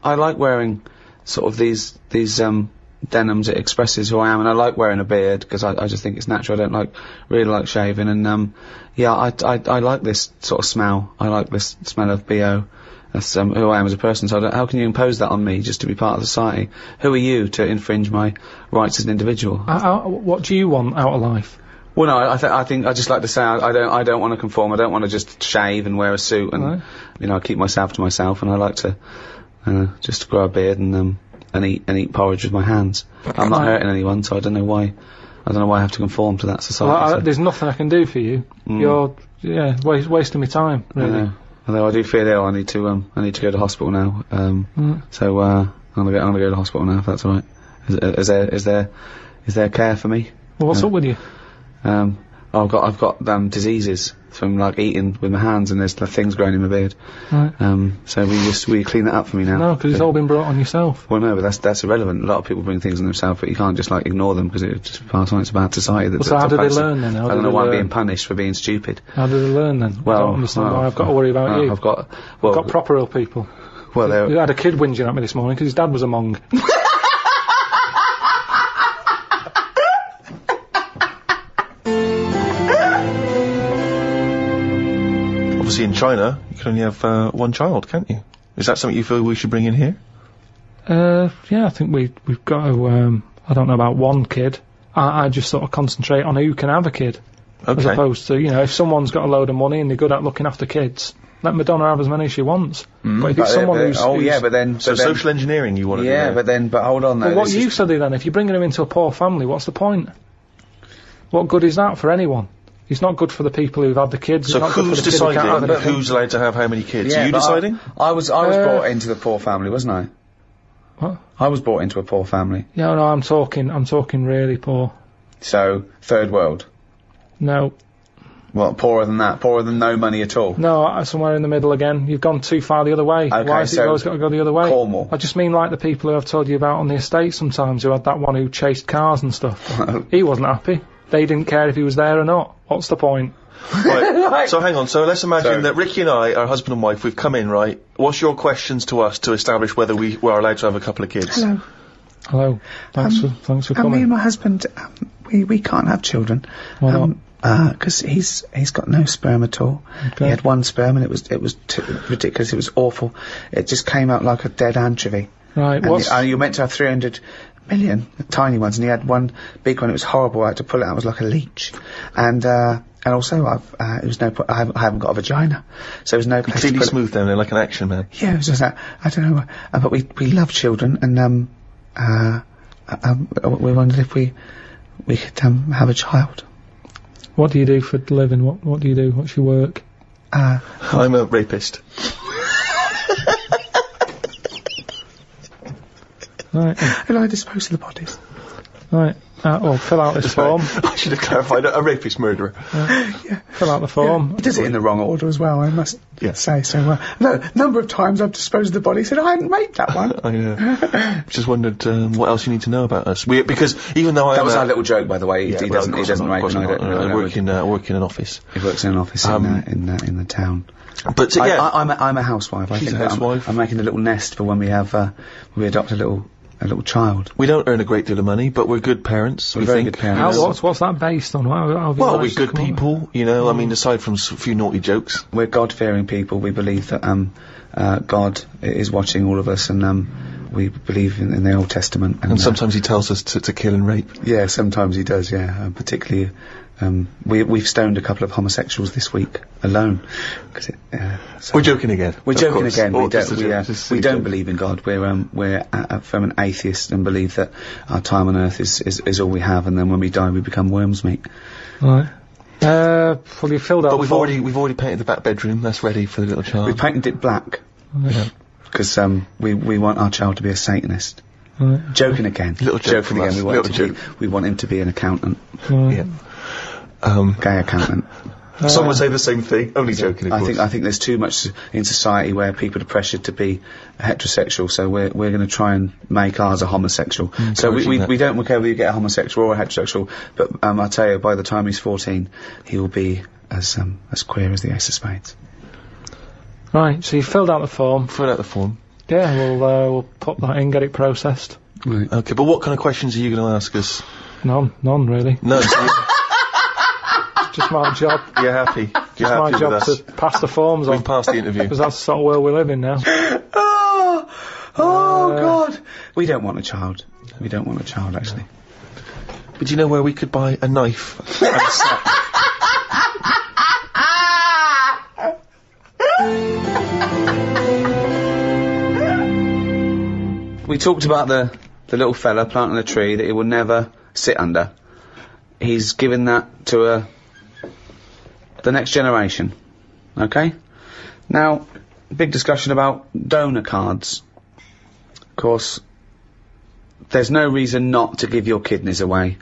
I like wearing sort of these denims. It expresses who I am, and I like wearing a beard because I just think it's natural. I don't really like shaving, and I like this sort of smell. I like this smell of BO. That's who I am as a person. So how can you impose that on me just to be part of society? Who are you to infringe my rights as an individual?
What do you want out of life?
Well, no, I think I just like to say I don't want to conform. I don't want to just shave and wear a suit and I keep myself to myself, and I like to just grow a beard and eat porridge with my hands. I'm not hurting anyone, so I don't know why I have to conform to that society.
Well, there's nothing I can do for you. You're wasting my time, really.
Although I do feel ill, I need to go to hospital now. So I'm gonna go to hospital now if that's all right. Is there care for me?
Well, what's up with you?
I've got diseases from eating with my hands, and there's things growing in my beard.
Right.
So we clean that up for me now.
No, because it's all been brought on yourself.
Well, no, but that's irrelevant. A lot of people bring things on themselves, but you can't just ignore them because it's just part on. It's a bad society.
Well, so how do they learn then?
I don't know why I'm being punished for being stupid.
How do they learn then?
Well,
I don't understand why I've got to worry about you.
I've got
proper ill people.
Well,
you had a kid whinging at me this morning because his dad was a Mong.
Obviously in China, you can only have one child, can't you? Is that something you feel we should bring in here?
Yeah, I think we've got to, I don't know about one kid. I just sort of concentrate on who can have a kid.
Okay.
As opposed to, if someone's got a load of money and they're good at looking after kids, let Madonna have as many as she wants. But if it's someone who's...
So social engineering you want to do?
Yeah, but hold on though.
Well, what you study then, if you're bringing him into a poor family, what's the point? What good is that for anyone? It's not good for the people who've had the kids.
So who's deciding who's allowed to have how many kids? Are you deciding?
I was brought into the poor family, wasn't I?
What?
I was brought into a poor family.
Yeah, no, I'm talking really poor.
So, third world?
No.
Well, poorer than that? Poorer than no money at all?
No, somewhere in the middle again. You've gone too far the other way.
Okay,
why has it always got to go the other way?
Cornwall.
I just mean like the people who I've told you about on the estate sometimes, who had that one who chased cars and stuff. He wasn't happy. They didn't care if he was there or not. What's the point?
Right. So hang on. So let's imagine that Ricky and I are husband and wife. We've come in, right? What's your questions to us to establish whether we are allowed to have a couple of kids?
Hello. Thanks for coming.
Me and my husband, we can't have children.
Why not?
Because he's got no sperm at all.
Okay.
He had one sperm and it was ridiculous. It was awful. It just came out like a dead anchovy.
Right.
And you meant to have 300 million tiny ones, and he had one big one. It was horrible. I had to pull it out. It was like a leech. And also I haven't got a vagina, so there was no place
completely smooth down there like an action man.
Yeah, it was just that. I don't know, but we love children, and we wondered if we could have a child.
What do you do for a living? What do you do? What's your work?
I'm a rapist.
Right.
And I dispose of the bodies.
Right. Well, fill out this form.
I should have clarified, a rapist murderer.
Fill out the form.
He does it in the wrong order as well, I must say. So, no, number of times I've disposed of the body, said I hadn't raped that one.
I know. Just wondered what else you need to know about us. Because even though
That was our little joke, by the way. He doesn't rape, and
I work in an office.
He works in an office in the town.
But yeah,
I'm a housewife.
She's a housewife.
I'm making a little nest for when we have when we adopt a little child.
we don't earn a great deal of money, but we're good parents.
We're
we
very
think.
good parents.
What's that based on? How have you
Well, we're
managed to
good
come up
people, you know. I mean, aside from a few naughty jokes.
We're God-fearing people. We believe that God is watching all of us, and we believe in the Old Testament.
And sometimes he tells us to kill and rape.
Yeah, sometimes he does. Yeah, particularly. We've stoned a couple of homosexuals this week alone.
We're joking again.
We're
of
joking
course.
again.
We
We don't believe in God. We're from an atheist and believe that our time on earth is all we have, and then when we die we become worms meat.
Right. Well, you filled out.
But we've already painted the back bedroom. That's ready for the little child.
We painted it black because we want our child to be a Satanist.
Right.
Joking again.
Little joke
Joking
from
again.
us.
We want him to be an accountant,
Yeah.
gay accountant.
Some would say the same thing. Only joking, of course.
I think there's too much in society where people are pressured to be heterosexual, so we're going to try and make ours a homosexual. So we don't care whether you get a homosexual or a heterosexual, but I tell you, by the time he's 14, he will be as queer as the Ace of Spades.
Right. So you filled out the form.
Fill out the form.
Yeah. We'll put that in, get it processed.
Right.
Okay, but what kind of questions are you going to ask us?
None really.
No.
Just my job.
You're happy. You're
My
happy with
job
us.
to pass the forms
We've
on,
passed the interview.
because that's the sort of world we live in now.
God! We don't want a child. We don't want a child, actually.
But do you know where we could buy a knife and a sack?
We talked about the little fella planting a tree that he will never sit under. He's given that to the next generation. Okay? Now, big discussion about donor cards. Of course, there's no reason not to give your kidneys away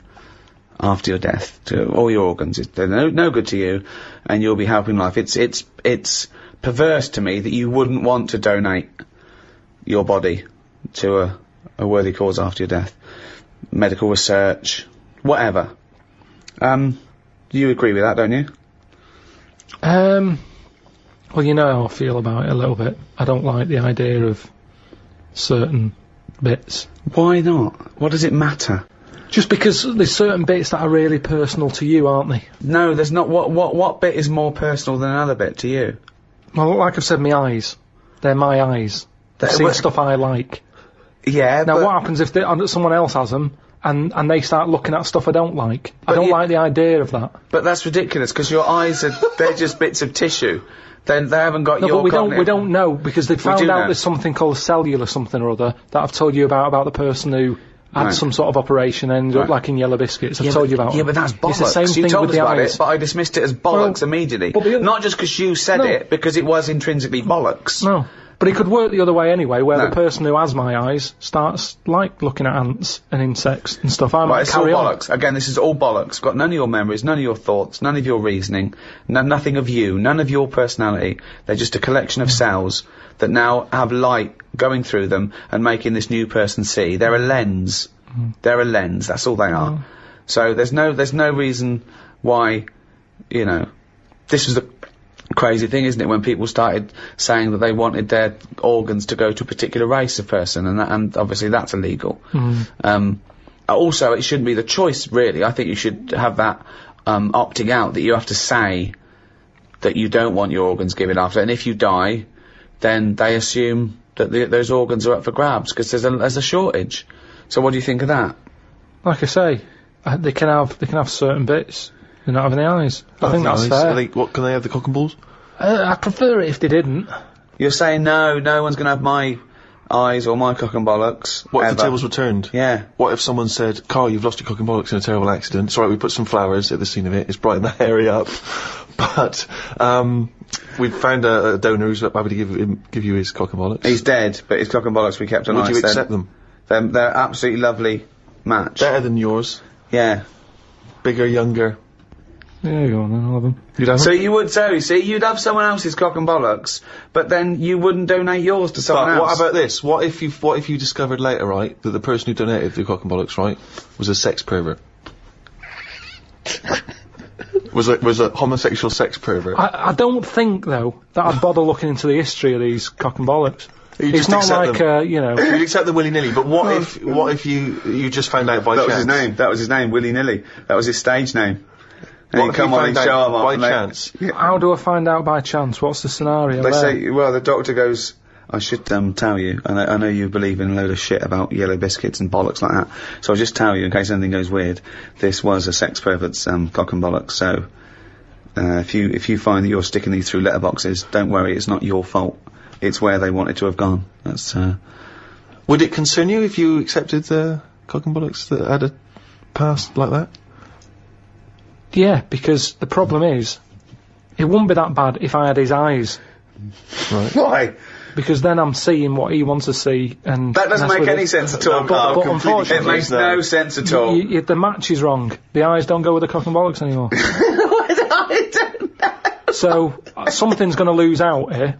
after your death, to all your organs. They're no good to you, and you'll be helping life. It's perverse to me that you wouldn't want to donate your body to a worthy cause after your death. Medical research, whatever. You agree with that, don't you?
Well, you know how I feel about it a little bit. I don't like the idea of certain bits.
Why not? What does it matter?
Just because there's certain bits that are really personal to you, aren't they?
No, there's not. What bit is more personal than another bit to you?
Well, like I've said, my eyes. They're my eyes. They've seen stuff I like.
Yeah,
Now, what happens if someone else has them, and they start looking at stuff I don't like? I don't like the idea of that.
But that's ridiculous, because your eyes they're just bits of tissue. Then they haven't got
No,
your
but we don't know, because they found
do
out
know.
there's something called cellular something or other that I've told you about the person who had
Right.
some sort of operation and ended up like in Yellow Biscuits. I've told you about
Yeah,
it.
but that's bollocks.
It's the same
you
thing
told
with
us
the
about
eyes.
it, but I dismissed it as bollocks
Well,
immediately.
but the-
Not just because you said
No.
it, because it was intrinsically bollocks.
No. But it could work the other way anyway, where
No.
the person who has my eyes starts, like, looking at ants and insects and stuff. I
Right,
might
it's all
carry on.
bollocks. Again, this is all bollocks. Got none of your memories, none of your thoughts, none of your reasoning, nothing of you, none of your personality. They're just a collection of cells that now have light going through them and making this new person see. They're a lens. They're a lens. That's all they are. So there's no reason why, this was the crazy thing, isn't it, when people started saying that they wanted their organs to go to a particular race of person, and obviously that's illegal. Also, it shouldn't be the choice, really. I think you should have that opting out, that you have to say that you don't want your organs given after, and if you die, then they assume that those organs are up for grabs, because there's a shortage. So what do you think of that?
Like I say, they can have certain bits. They're not having the eyes. I think that's fair.
What, can they have the cock and balls?
I'd prefer it if they didn't.
You're saying no one's going to have my eyes or my cock and bollocks.
What if
ever.
the tables were turned?
Yeah.
What if someone said, Karl, you've lost your cock and bollocks in a terrible accident. It's alright, we put some flowers at the scene of it. It's brightened the area up. But, we've found a donor who's happy to give you his cock and bollocks.
He's dead, but his cock and bollocks we kept on
Would
ice.
you accept them?
They're absolutely lovely match.
Better than yours.
Yeah.
Bigger, younger.
Yeah, go on then, I'll have them.
You'd have
So
them?
you would, you'd have someone else's cock and bollocks, but then you wouldn't donate yours to someone
But
else.
what about this? What if you discovered later, right, that the person who donated the cock and bollocks, right, was a sex pervert? was a homosexual sex pervert?
I don't think, though, that I'd bother looking into the history of these cock and bollocks.
You
It's
just
not
accept
like,
them.
you know...
You'd accept them willy-nilly, but what if you just found out by
That
chance?
was his name. That was his name, willy-nilly. That was his stage name. And
What
he'd
if you
come on and
found
show
out
him off.
by
and they-
chance?
How do I find out by chance? What's the scenario
They
there?
say, well, the doctor goes, I should tell you, I know you believe in a load of shit about yellow biscuits and bollocks like that, so I'll just tell you, in case anything goes weird, this was a sex pervert's cock and bollocks, so if you find that you're sticking these through letterboxes, don't worry, it's not your fault. It's where they wanted to have gone. That's,
Would it concern you if you accepted the cock and bollocks that had a past like that?
Yeah, because the problem is, it wouldn't be that bad if I had his eyes,
Right.
why?
because then I'm seeing what he wants to see, and...
That doesn't
mess
make
with
any
it.
sense at all,
But
Karl.
unfortunately...
It makes no sense at all.
The match is wrong. The eyes don't go with the cock and bollocks anymore.
I don't know.
So, something's going to lose out here.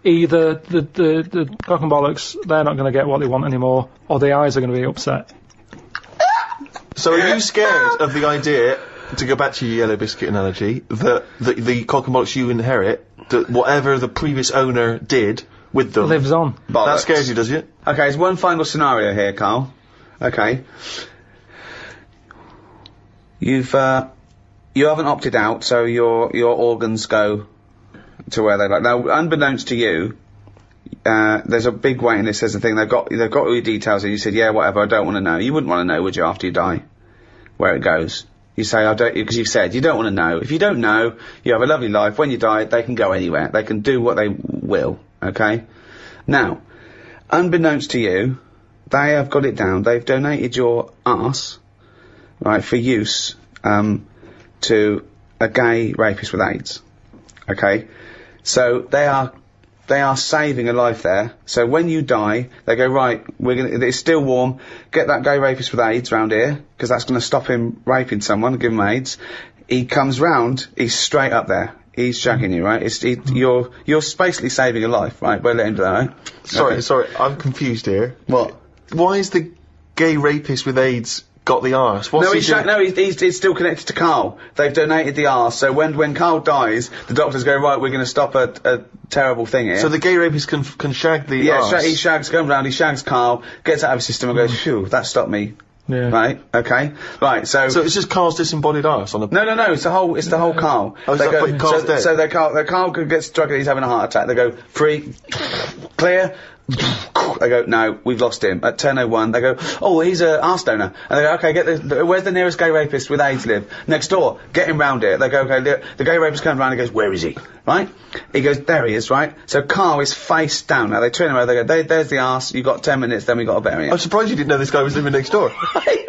Either the cock and bollocks, they're not going to get what they want anymore, or the eyes are going to be upset.
So are you scared of the idea, to go back to your yellow biscuit analogy, that the cock and bollocks you inherit, that whatever the previous owner did with them...
Lives on.
That
Bollocks.
scares you, does it?
Okay, there's one final scenario here, Karl. Okay. You haven't opted out, so your organs go to where they like. Now, unbeknownst to you, there's a big waiting list, there's a thing, they've got all your details, and you said, yeah, whatever, I don't want to know. You wouldn't want to know, would you, after you die? Where it goes. You say, I don't, because you've said, you don't want to know. If you don't know, you have a lovely life. When you die, they can go anywhere. They can do what they will, okay? Now, unbeknownst to you, they have got it down. They've donated your arse, right, for use, to a gay rapist with AIDS. Okay? So, they are saving a life there. So when you die, they go, right, it's still warm, get that gay rapist with AIDS round here, because that's going to stop him raping someone and give him AIDS. He comes round, he's straight up there. He's shagging you, right? You're basically saving a life, right? By letting him do that, right?
Sorry, I'm confused here.
What?
Why is the gay rapist with AIDS got the arse? What's
No,
he doing?
he's still connected to Karl. They've donated the arse, so when Karl dies, the doctors go, right, we're going to stop a terrible thing here.
So the gay rapist can shag the arse?
Yeah, he shags, goes round, he shags Karl, gets out of his system and goes, phew, that stopped me.
Yeah.
Right, okay. Right, so
So it's just Karl's disembodied arse on a...
No, it's the whole Karl.
Oh, is
They
that what Karl's dead?
So Karl gets struck and he's having a heart attack. They go, free, clear. They go, no, we've lost him. At 10:01, they go, oh, he's a arse donor. And they go, okay, where's the nearest gay rapist with AIDS live? Next door, get him round here. They go, okay, the gay rapist comes round and goes, where is he? Right? He goes, there he is, right? So Karl is face down. Now they turn him around, they go, there's the arse, you've got 10 minutes, then we got to bury him.
I'm surprised you didn't know this guy was living next door.
Right.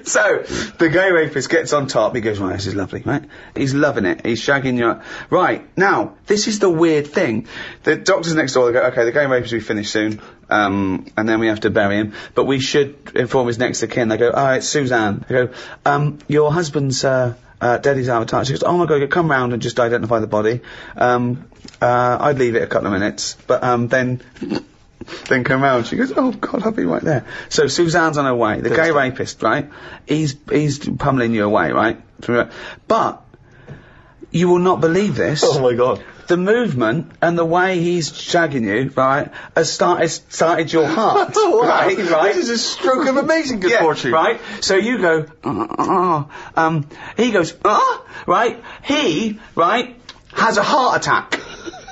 So, the gay rapist gets on top, he goes, right, this is lovely, right? He's loving it, he's shagging you up. Right, now, this is the weird thing. The doctors next door, they go, okay, the gay rapist will be finished soon, and then we have to bury him, but we should inform his next of kin. They go, oh, it's Suzanne. They go, your husband's, Daddy's avatar. She goes, oh my god, come round and just identify the body. I'd leave it a couple of minutes, but, then come round. She goes, oh god, I'll be right there. So Suzanne's on her way. The gay rapist, right? He's pummeling you away, right? But you will not believe this.
Oh my god.
The movement and the way he's shagging you, right, has started your heart.
Oh, wow.
Right?
This is a stroke of amazing good fortune.
Right? So you go, he goes, right? He, right, has a heart attack.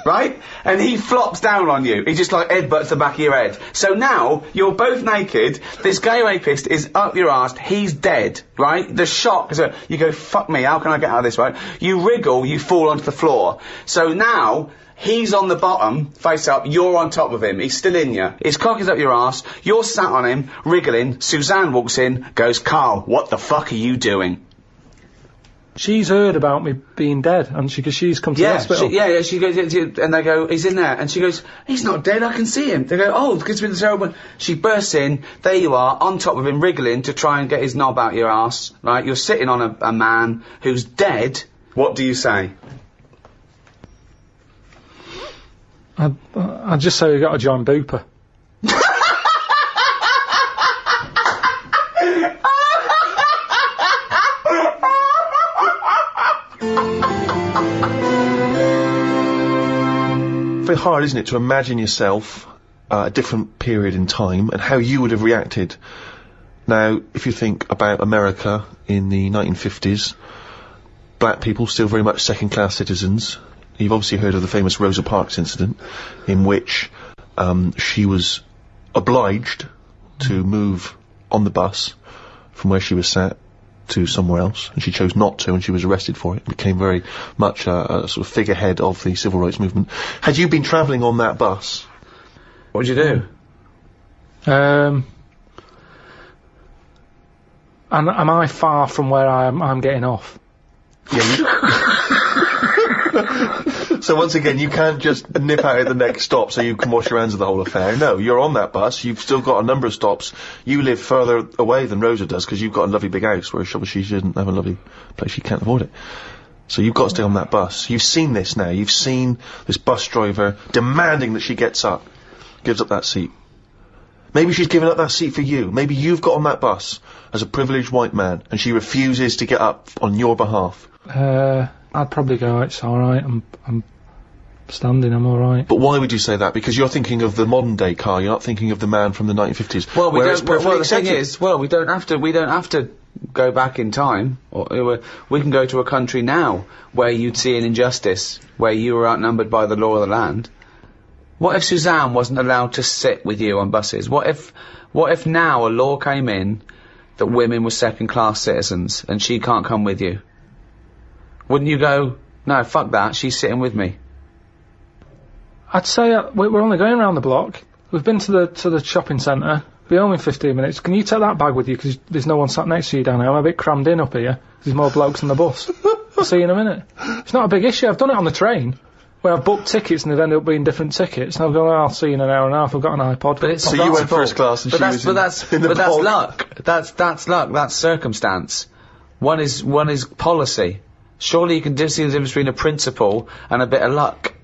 Right? And he flops down on you. He just like headbutts the back of your head. So now, you're both naked, this gay rapist is up your arse, he's dead, right? The shock is you go, fuck me, how can I get out of this, right? You wriggle, you fall onto the floor. So now, he's on the bottom, face up, you're on top of him, he's still in you. His cock is up your arse, you're sat on him, wriggling, Suzanne walks in, goes, Karl, what the fuck are you doing?
She's heard about me being dead, and because she's come to the hospital.
She goes, and they go, he's in there, and she goes, he's not dead, I can see him. They go, oh, because it's been terrible. She bursts in, there you are, on top of him, wriggling to try and get his knob out your ass, right? You're sitting on a man who's dead. What do you say?
I'd just say we got to join Booper.
Very hard, isn't it, to imagine yourself a different period in time and how you would have reacted. Now, if you think about America in the 1950s, black people still very much second-class citizens. You've obviously heard of the famous Rosa Parks incident, in which she was obliged to move on the bus from where she was sat to somewhere else, and she chose not to, and she was arrested for it. Became very much a sort of figurehead of the civil rights movement. Had you been travelling on that bus,
what would you do?
And am I far from where I'm getting off?
Yeah. So once again, you can't just nip out at the next stop so you can wash your hands of the whole affair. No, you're on that bus. You've still got a number of stops. You live further away than Rosa does because you've got a lovely big house, whereas she doesn't have a lovely place. She can't afford it. So you've got to stay on that bus. You've seen this now. You've seen this bus driver demanding that she gets up, gives up that seat. Maybe she's given up that seat for you. Maybe you've got on that bus as a privileged white man and she refuses to get up on your behalf.
I'd probably go, it's alright, I'm standing, I'm alright.
But why would you say that? Because you're thinking of the modern day Karl, you're not thinking of the man from the 1950s.
Well, the thing is, we don't have to go back in time. We can go to a country now where you'd see an injustice, where you were outnumbered by the law of the land. What if Suzanne wasn't allowed to sit with you on buses? What if now a law came in that women were second-class citizens and she can't come with you? Wouldn't you go, no, fuck that, she's sitting with me?
I'd say we're only going around the block. We've been to the shopping centre. Be home in 15 minutes. Can you take that bag with you? Because there's no one sat next to you down here. I'm a bit crammed in up here. There's more blokes on the bus. I'll see you in a minute. It's not a big issue. I've done it on the train, where I've booked tickets and they've ended up being different tickets. And I've gone, I'll see you in an hour and a half. I've got an iPod.
But
so you went first class and that's
luck. That's luck. That's circumstance. One is policy. Surely you can see the difference between a principle and a bit of luck.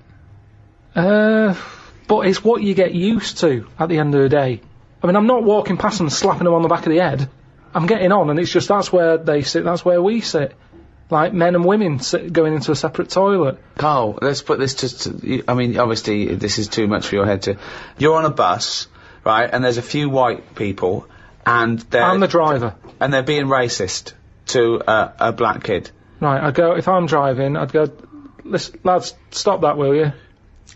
But it's what you get used to at the end of the day. I mean, I'm not walking past them and slapping them on the back of the head. I'm getting on, and it's just that's where they sit, that's where we sit. Like men and women going into a separate toilet.
Karl, let's put this I mean, obviously, this is too much for your head to... You're on a bus, right, and there's a few white people, and they're...
I'm the driver.
And they're being racist to a black kid.
Right, I'd go, if I'm driving, I'd go, listen, lads, stop that, will you?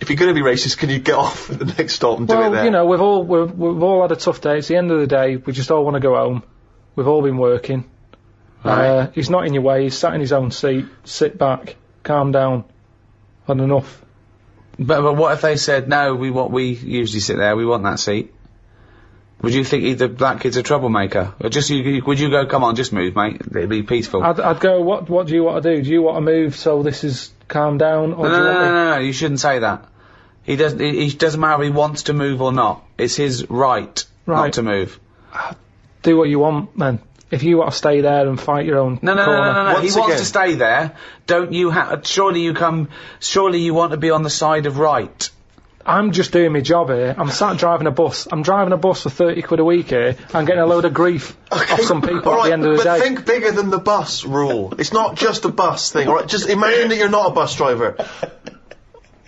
If you're going to be racist, can you get off at the next stop and do it there?
Well, you know, we've all had a tough day. It's the end of the day. We just all want to go home. We've all been working. Right. He's not in your way. He's sat in his own seat. Sit back. Calm down. Had enough.
But what if they said, no, we usually sit there, we want that seat? Would you think the black kid's a troublemaker? Or would you go, come on, just move, mate, it'd be peaceful?
I'd go, what do you want to do? Do you want to move so this is calm down? Or
No, you shouldn't say that. He doesn't matter if he wants to move or not. It's his right not to move.
Do what you want, then. If you want to stay there and fight your own corner.
No. He wants to stay there. Don't you surely you want to be on the side of right.
I'm just doing my job here. I'm sat driving a bus. I'm driving a bus for 30 quid a week here. I'm getting a load of grief off some people at the end of the day.
But think bigger than the bus rule. It's not just a bus thing, alright? Just imagine that you're not a bus driver.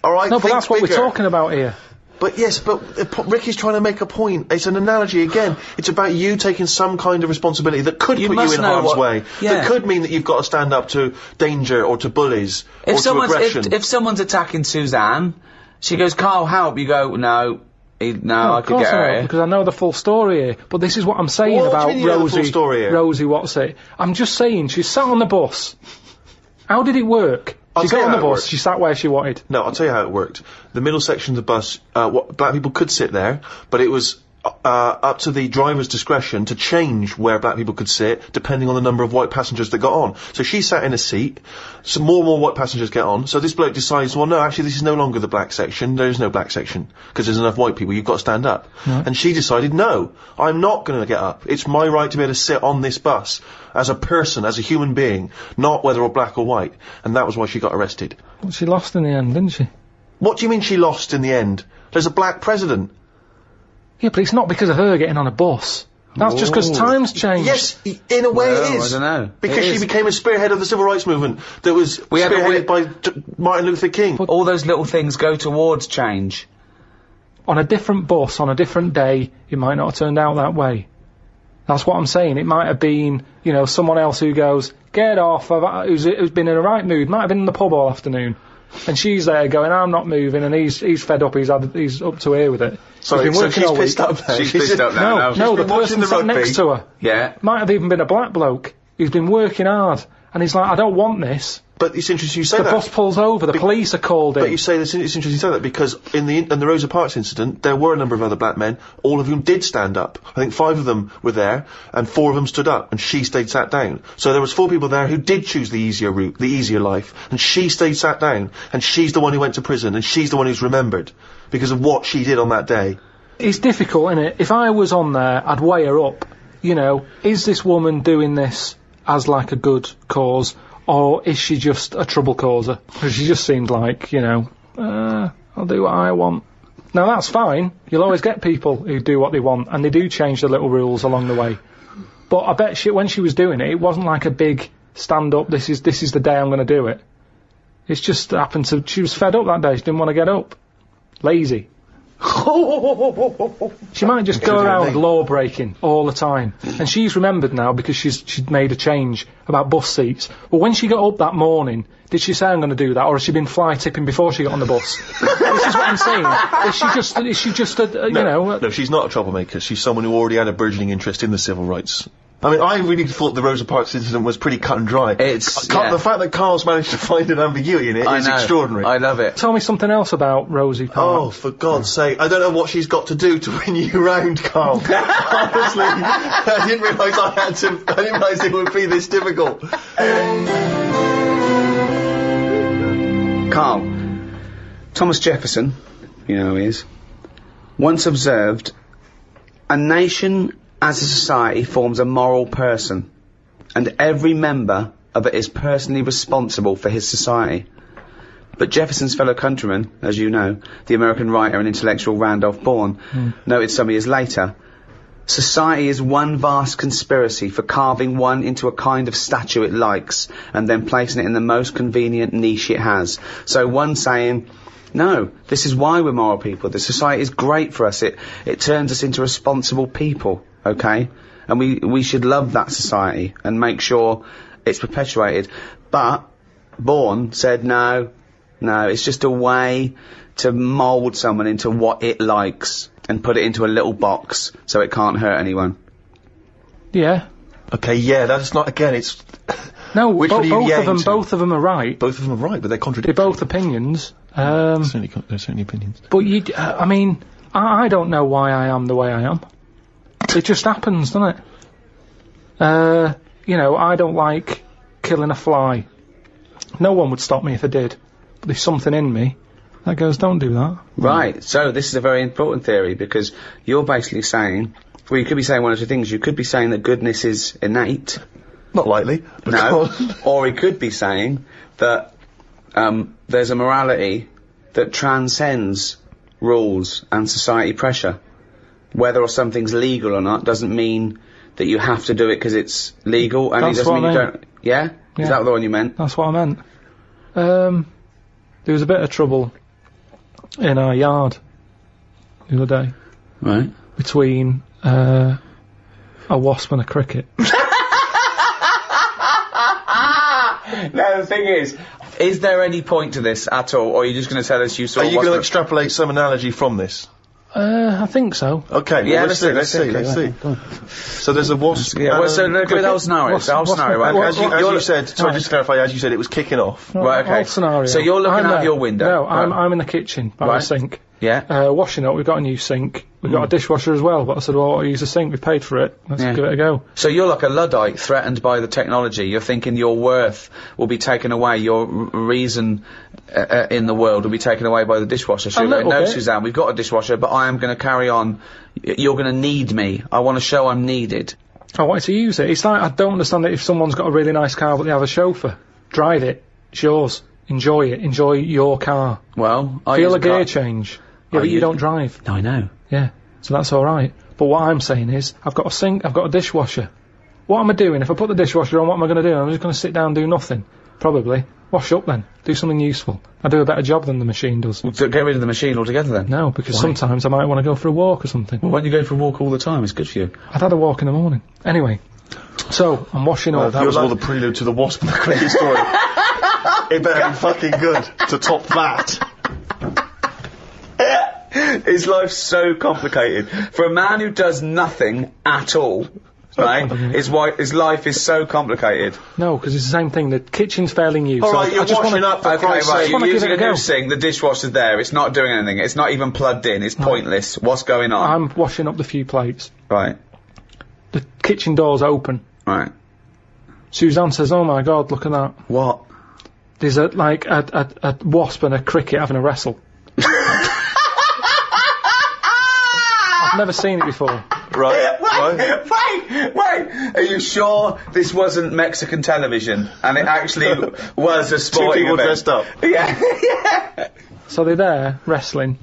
Alright?
No, but that's what we're talking about here.
But yes, but Ricky's trying to make a point. It's an analogy again. It's about you taking some kind of responsibility that could put you in harm's way. Yeah. That could mean that you've got to stand up to danger or to bullies or to aggression.
If someone's attacking Suzanne, she goes, Karl, help. You go, no, I could get her here.
Because I know the full story here. But this is what I'm saying about Rosie What's-it. I'm just saying, she sat on the bus. How did it work? She got on the bus, she sat where she wanted.
No, I'll tell you how it worked. The middle section of the bus, black people could sit there, but it was up to the driver's discretion to change where black people could sit, depending on the number of white passengers that got on. So she sat in a seat, some more and more white passengers get on, so this bloke decides, well, no, actually, this is no longer the black section, there is no black section, because there's enough white people, you've got to stand up. And she decided, no, I'm not going to get up. It's my right to be able to sit on this bus, as a person, as a human being, not whether or black or white. And that was why she got arrested.
Well, she lost in the end, didn't she?
What do you mean she lost in the end? There's a black president.
Yeah, but it's not because of her getting on a bus. That's just because times changed.
Yes, in a way it is.
I don't know.
Because she became a spearhead of the civil rights movement that was spearheaded by Martin Luther King.
But all those little things go towards change.
On a different bus, on a different day, it might not have turned out that way. That's what I'm saying. It might have been, you know, someone else who goes, get off, who's been in a right mood, might have been in the pub all afternoon. And she's there going, I'm not moving, and he's fed up, he's up to here with it.
Sorry,
he's been working all
pissed
week.
up there.
She's pissed up now.
No, the person sat next to her.
Yeah.
Might have even been a black bloke. He's been working hard, and he's like, I don't want this.
But it's interesting you say
The
that.
bus pulls over, the police are called in.
But you say this, it's interesting you say that, because in the Rosa Parks incident, there were a number of other black men, all of whom did stand up. I think 5 of them were there, and 4 of them stood up, and she stayed sat down. So there was 4 people there who did choose the easier route, the easier life, and she stayed sat down, and she's the one who went to prison, and she's the one who's remembered, because of what she did on that day.
It's difficult, isn't it? If I was on there, I'd weigh her up. You know, is this woman doing this as like a good cause, or is she just a trouble causer? Because she just seemed like, you know, I'll do what I want. Now that's fine. You'll always get people who do what they want, and they do change the little rules along the way. But I bet when she was doing it, it wasn't like a big stand up, this is the day I'm going to do it. It's just happened to, she was fed up that day, she didn't want to get up. Lazy. She might just go around law breaking all the time, and she's remembered now because she'd made a change about bus seats. Well, when she got up that morning, did she say I'm going to do that, or has she been fly tipping before she got on the bus? This is what I'm saying. Is she just a you know?
No, she's not a troublemaker. She's someone who already had a burgeoning interest in the civil rights. I mean, I really thought the Rosa Parks incident was pretty cut and dry. The fact that Karl's managed to find an ambiguity in it is extraordinary.
I love it.
Tell me something else about Rosie Parks.
Oh, for God's sake. I don't know what she's got to do to win you round, Karl. Honestly, I didn't realise it would be this difficult.
Karl, Thomas Jefferson, you know who he is, once observed, a nation as a society forms a moral person, and every member of it is personally responsible for his society. But Jefferson's fellow countryman, as you know, the American writer and intellectual Randolph Bourne, noted some years later, society is one vast conspiracy for carving one into a kind of statue it likes, and then placing it in the most convenient niche it has. So one saying, no, this is why we're moral people. The society is great for us. It turns us into responsible people, okay? And we should love that society and make sure it's perpetuated. But Bourne said, no, it's just a way to mould someone into what it likes and put it into a little box so it can't hurt anyone.
Yeah.
Okay, yeah, that's not, again, it's...
No, both of them are right.
Both of them are right, but they're contradictory.
They're both opinions.
They're certainly opinions.
But I mean, I don't know why I am the way I am. It just happens, doesn't it? You know, I don't like killing a fly. No one would stop me if I did. But there's something in me that goes, don't do that.
Right, so this is a very important theory, because you're basically saying, well, you could be saying one of two things. You could be saying that goodness is innate.
Not likely.
No. Or he could be saying that there's a morality that transcends rules and society pressure. Whether or something's legal or not doesn't mean that you have to do it because it's legal, and it doesn't mean you don't... Yeah? Is that the one you meant?
That's what I meant. There was a bit of trouble in our yard the other day.
Right.
Between a wasp and a cricket.
No, the thing is there any point to this at all, or are you just going to tell us you saw...
Are you going to extrapolate some analogy from this?
I think so.
Okay,
yeah,
well, let's see. So there's a wasp...
Yeah, well, so look at the whole scenario.
As you said, sorry, just to clarify, as you said, it was kicking off.
Right, okay. Whole scenario.
So you're looking out your window.
No, I'm in the kitchen by the sink.
Yeah.
Washing up, we've got a new sink. We've got a dishwasher as well, but I said, well, I'll use a sink, we've paid for it. Let's give it a go.
So you're like a Luddite threatened by the technology. You're thinking your worth will be taken away, your reason in the world will be taken away by the dishwasher. So you're no, Suzanne, we've got a dishwasher, but I am going to carry on. You're going to need me. I want to show I'm needed.
I wanted to use it. It's like, I don't understand that if someone's got a really nice car but they have a chauffeur. Drive it. It's yours. Enjoy it. Enjoy your car.
Well,
feel a gear change. Yeah, but you don't drive.
No, I know.
Yeah, so that's alright. But what I'm saying is, I've got a sink, I've got a dishwasher. What am I doing? If I put the dishwasher on, what am I going to do? I'm just going to sit down and do nothing. Probably. Wash up then. Do something useful. I do a better job than the machine does.
Well, get rid of the machine altogether then?
No, because sometimes I might want to go for a walk or something.
Well, why don't you go for a walk all the time? It's good for you.
I'd had a walk in the morning. Anyway, so, I'm washing up.
That was all the prelude to the wasp and the cricket story. It better be fucking good to top that.
His life's so complicated. For a man who does nothing at all, right, his life is so complicated.
No, because it's the same thing. The kitchen's fairly new.
Alright, you're washing up for Christ's sake.
You're using a new sink, the dishwasher's there, it's not doing anything, it's not even plugged in, it's pointless. What's going on?
I'm washing up the few plates.
Right.
The kitchen door's open.
Right.
Suzanne says, oh my god, look at that.
What?
There's a wasp and a cricket having a wrestle. I've never seen it before.
Wait! Are you sure this wasn't Mexican television and it actually was a sporting
Two people
event?
dressed up.
Yeah.
So they're there, wrestling.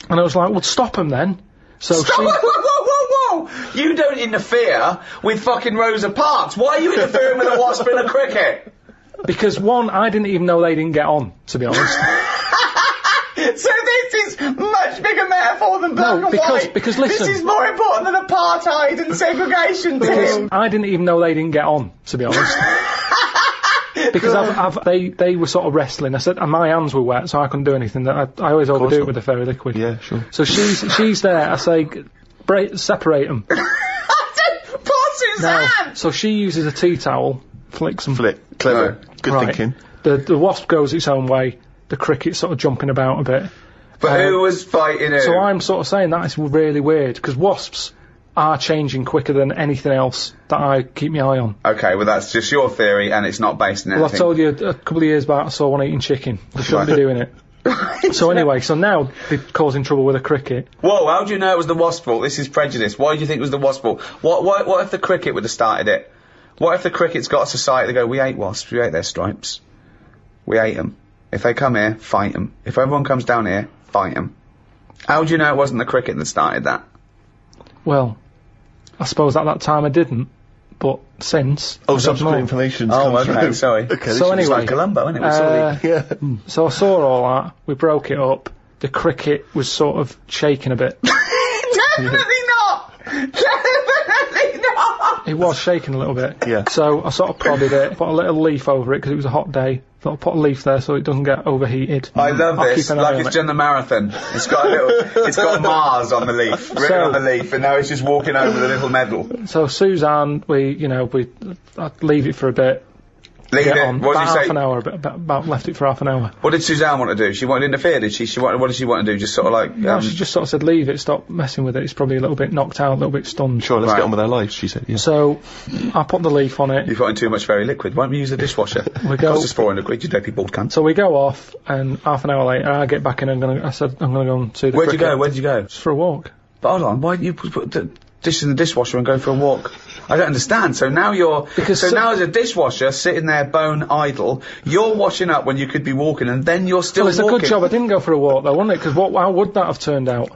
And I was like, well, stop them then. So
Stop! Whoa! You don't interfere with fucking Rosa Parks. Why are you interfering with a wasp and a cricket?
Because one, I didn't even know they didn't get on, to be honest.
So this is much bigger metaphor than black and white.
Because listen,
this is more important than apartheid and segregation.
Because I didn't even know they didn't get on, to be honest. Because they were sort of wrestling. I said, and my hands were wet, so I couldn't do anything. I always overdo it with the fairy liquid.
Yeah, sure.
So she's there. I say, separate them.
Poor Suzanne.
Now, so she uses a tea towel, flicks them.
Clever. Good thinking.
The wasp goes its own way. The cricket's sort of jumping about a bit.
But who was fighting who?
So I'm sort of saying that is really weird, because wasps are changing quicker than anything else that I keep my eye on.
Okay, well that's just your theory and it's not based on anything.
Well, I told you a couple of years back I saw one eating chicken. They shouldn't be doing it. So anyway, so now they're causing trouble with a cricket.
Whoa, how do you know it was the wasp's fault? This is prejudice. Why do you think it was the wasp's fault? What if the cricket would have started it? What if the cricket's got a society that go, we hate wasps, we hate their stripes. We hate them. If they come here, fight them. If everyone comes down here, fight them. How do you know it wasn't the cricket that started that?
Well, I suppose at that time I didn't, but since...
Oh, subsequent information's
Oh,
come
okay,
through.
sorry.
Okay,
So anyway,
It's like Columbo, isn't it?
yeah.
So I saw all that, we broke it up, the cricket was sort of shaking a bit.
Definitely not! Definitely not!
It was shaking a little bit.
Yeah.
So I sort of prodded it, put a little leaf over it because it was a hot day. Thought I'd put a leaf there so it doesn't get overheated.
I love
I'll
this,
keep an eye
like
on
it's
it.
done the marathon. It's got a little, it's got Mars on the leaf, written on the leaf, and now it's just walking over with a little medal.
So Suzanne, I'd leave it for a bit.
Leave
Get
it.
on.
What did
About
you
half
say?
an hour, about left it for half an hour.
What did Suzanne want to do? She wanted to interfere, did she? What did she want to do? Just sort of like,
No, she just sort of said, leave it, stop messing with it. It's probably a little bit knocked out, a little bit stunned.
Sure, let's
Right.
get on with our lives, she said. Yeah.
So I put the leaf on it.
You've got in too much very liquid. Why don't we use the dishwasher?
We go-
Cost us 400 quid, you dopey bald cunt.
So we go off, and half an hour later, I get back in. I said I'm gonna go and see the
Where'd you
cricket.
go? Where'd you go?
Just for a walk.
But hold on, why didn't you put the dish in the dishwasher and go for a walk? I don't understand. So now now as a dishwasher sitting there bone idle, you're washing up when you could be walking, and then you're still
Well, it's
walking.
a good job I didn't go for a walk though, wasn't it? Because how would that have turned out?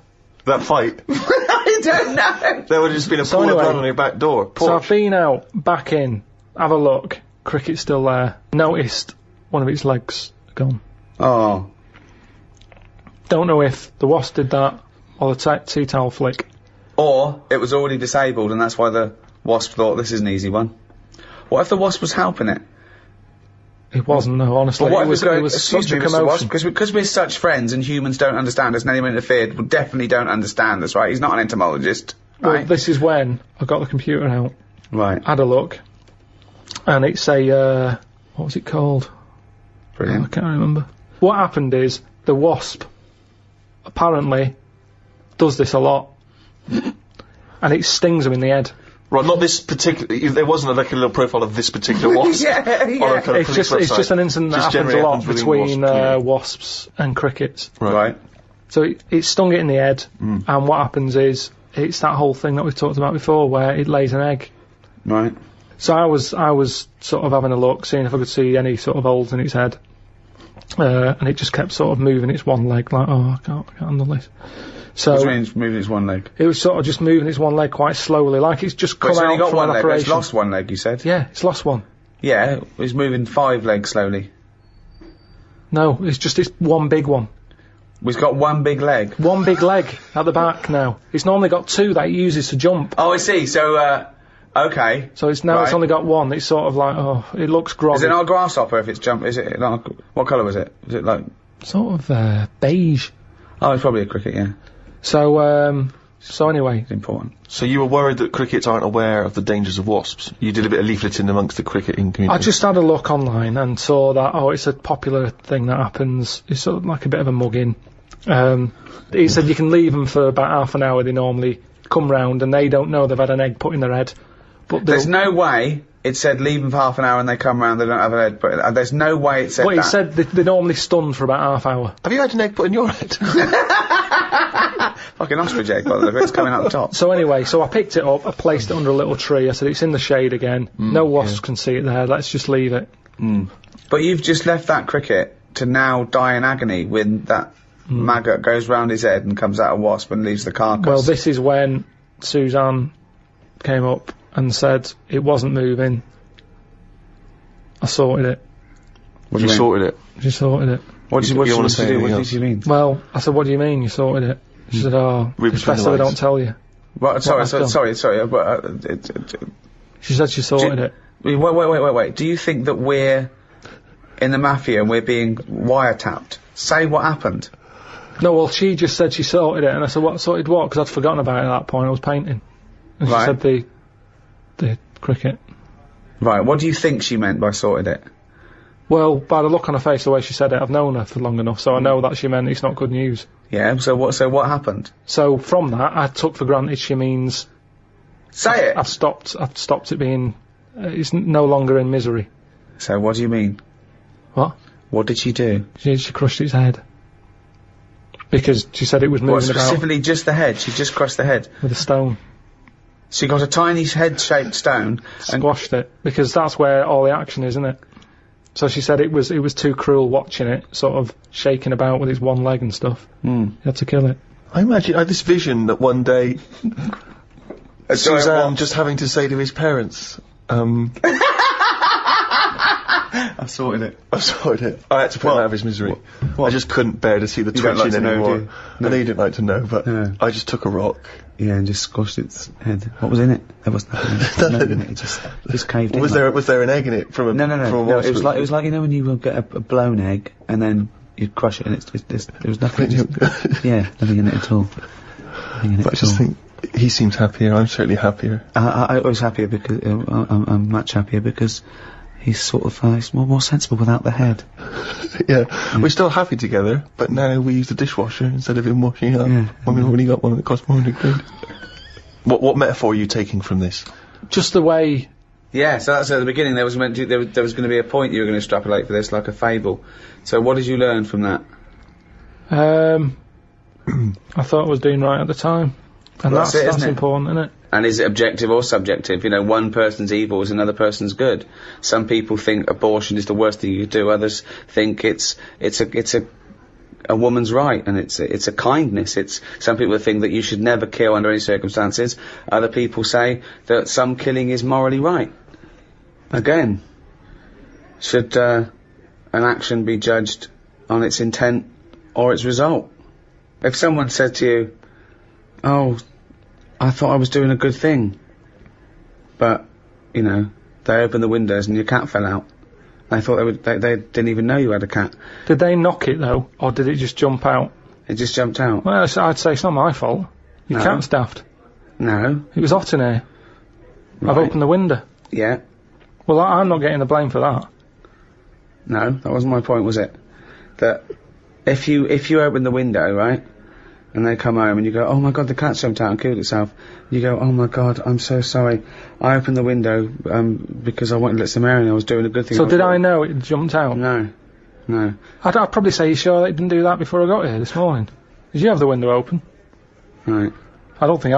That fight.
I don't know.
There would have just been a
So
pool
anyway,
of blood on your back door.
So
Porch.
I've been out, back in, have a look. Cricket's still there. Noticed one of its legs gone.
Oh.
Don't know if the wasp did that or the tea towel flick.
Or it was already disabled, and that's why the wasp thought this is an easy one. What if the wasp was helping it?
It wasn't, no, honestly.
But what
It
if
was,
going,
it was
excuse
such a
me, Mr. Wasp,
commotion.
because we're such friends and humans don't understand us and anyone interfered we definitely don't understand us, right? He's not an entomologist,
Well,
right?
this is when I got the computer out,
Right.
had a look, and it's a, what was it called? I
Brilliant.
can't remember. What happened is, the wasp apparently does this a lot. And it stings them in the head.
Right, not this particular. There wasn't like a little profile of this particular wasp.
It's just an incident that happens a lot between wasps and crickets.
Right.
So it stung it in the head, and what happens is it's that whole thing that we've talked about before, where it lays an egg.
Right.
So I was sort of having a look, seeing if I could see any sort of holes in its head, and it just kept sort of moving its one leg, like, I can't handle this. So
what do you mean it's moving its one leg?
It was sort of just moving its one leg quite slowly, like it's just come out
got
from
one
an
leg.
operation.
It's lost one leg, you said?
Yeah, it's lost one.
Yeah, it's moving 5 legs slowly.
No, it's one big one.
We've got one big leg.
One big leg at the back now. It's normally got 2 that it uses to jump.
Oh, I see. So, okay.
So it's only got 1. It's sort of like, it looks groggy.
Is it not a grasshopper if it's is it not what colour was it? Is it like...
Sort of, beige.
Oh, it's probably a cricket, yeah.
So anyway.
It's important.
So you were worried that crickets aren't aware of the dangers of wasps? You did a bit of leafleting amongst the cricketing community?
I just had a look online and saw that, it's a popular thing that happens. It's sort of like a bit of a mugging. He said you can leave them for about half an hour. They normally come round and they don't know they've had an egg put in their head. But
there's no way it said leave them for half an hour and they come round, they don't have an egg put in. There's no way it said that.
Well, he said they're normally stunned for about half hour.
Have you had an egg put in your head?
Like an ostrich egg, by the way, it's coming out the top.
So anyway, I picked it up, I placed it under a little tree, I said it's in the shade again, no wasps can see it there, let's just leave it.
But you've just left that cricket to now die in agony when that maggot goes round his head and comes out a wasp and leaves the carcass.
Well, this is when Suzanne came up and said it wasn't moving. I sorted it.
What do you mean?
Sorted it?
She sorted it.
What did you want to do? What did you mean?
Well, I said, what do you mean you sorted it? She said, it's best that I don't tell you.
Well, sorry, but...
she said she sorted it.
Wait. Do you think that we're in the mafia and we're being wiretapped? Say what happened.
No, well, she just said she sorted it, and I said, what, sorted what? Because I'd forgotten about it at that point, I was painting. And she said the cricket.
Right, what do you think she meant by sorted it?
Well, by the look on her face, the way she said it, I've known her for long enough, so I know that she meant it's not good news.
Yeah, so what happened?
So from that, I took for granted she means...
Say it!
I've stopped it being... it's no longer in misery.
So what do you mean?
What?
What did she do?
She crushed its head. Because she said it was moving about...
Specifically just the head? She just crushed the head?
With a stone.
She got a tiny head-shaped stone...
Squashed it. Because that's where all the action is, isn't it? So she said it was too cruel watching it, sort of shaking about with its one leg and stuff. You had to kill it.
I imagine I had this vision that one day Suzanne just having to say to his parents,
I sorted it.
I had to put him out of his misery. What? I just couldn't bear to see the twitching anymore. I know you didn't like to know, but I just took a rock.
Yeah, and just squashed its head. What was in it? There was nothing in it. It just caved in.
Was there an egg in it from a...
No, it was like, you know when you get a blown egg, and then you crush it, and there was nothing, nothing in it at all.
But I just think, he seems happier, I'm certainly happier.
I was happier because, I'm much happier because he's sort of, he's more sensible without the head.
We're still happy together, but now we use the dishwasher instead of him washing it up. When we've already got one that costs £400. What metaphor are you taking from this?
Just the way...
Yeah, so that's at the beginning, there was going to be a point you were going to extrapolate for this, like a fable. So what did you learn from that?
I thought I was doing right at the time. And that's important, isn't it?
And is it objective or subjective? You know, one person's evil is another person's good. Some people think abortion is the worst thing you could do. Others think it's a woman's right, and it's a kindness. Some people think that you should never kill under any circumstances. Other people say that some killing is morally right. Again, should an action be judged on its intent or its result? If someone said to you, "Oh, I thought I was doing a good thing," but, you know, they opened the windows and your cat fell out. They thought they didn't even know you had a cat.
Did they knock it, though, or did it just jump out?
It just jumped out.
Well, I'd say it's not my fault. Your cat's daft.
No.
It was hot in here.
Right.
I've opened the window.
Yeah.
Well, I'm not getting the blame for that.
No, that wasn't my point, was it? That if you open the window, right,
and they come home and you go, oh my god, the cat jumped out and killed itself. You go, oh my god, I'm so sorry. I opened the window, because I wanted to let some air in. I was doing a good thing.
So did I know it jumped out?
No.
I'd probably say, you sure that it didn't do that before I got here this morning? Did you have the window open?
Right.
I don't think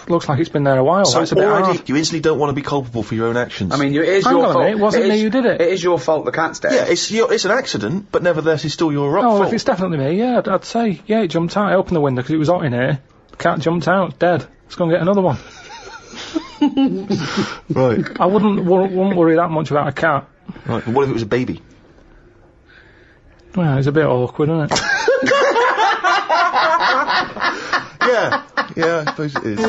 looks like it's been there a while.
So
it's a bit hard.
you instantly don't want to be culpable for your own actions.
I mean, it is
Hang
your
on a
fault.
minute, it wasn't me who did it.
It is your fault the cat's dead.
Yeah, it's an accident, but nevertheless it's still your fault.
If it's definitely me, yeah, I'd say, yeah, it jumped out. I opened the window because it was hot in here. The cat jumped out, dead. Let's go and get another one.
Right.
I wouldn't worry that much about a cat.
Right, but what if it was a baby?
Well, it's a bit awkward, isn't it?
Yeah, I suppose it is.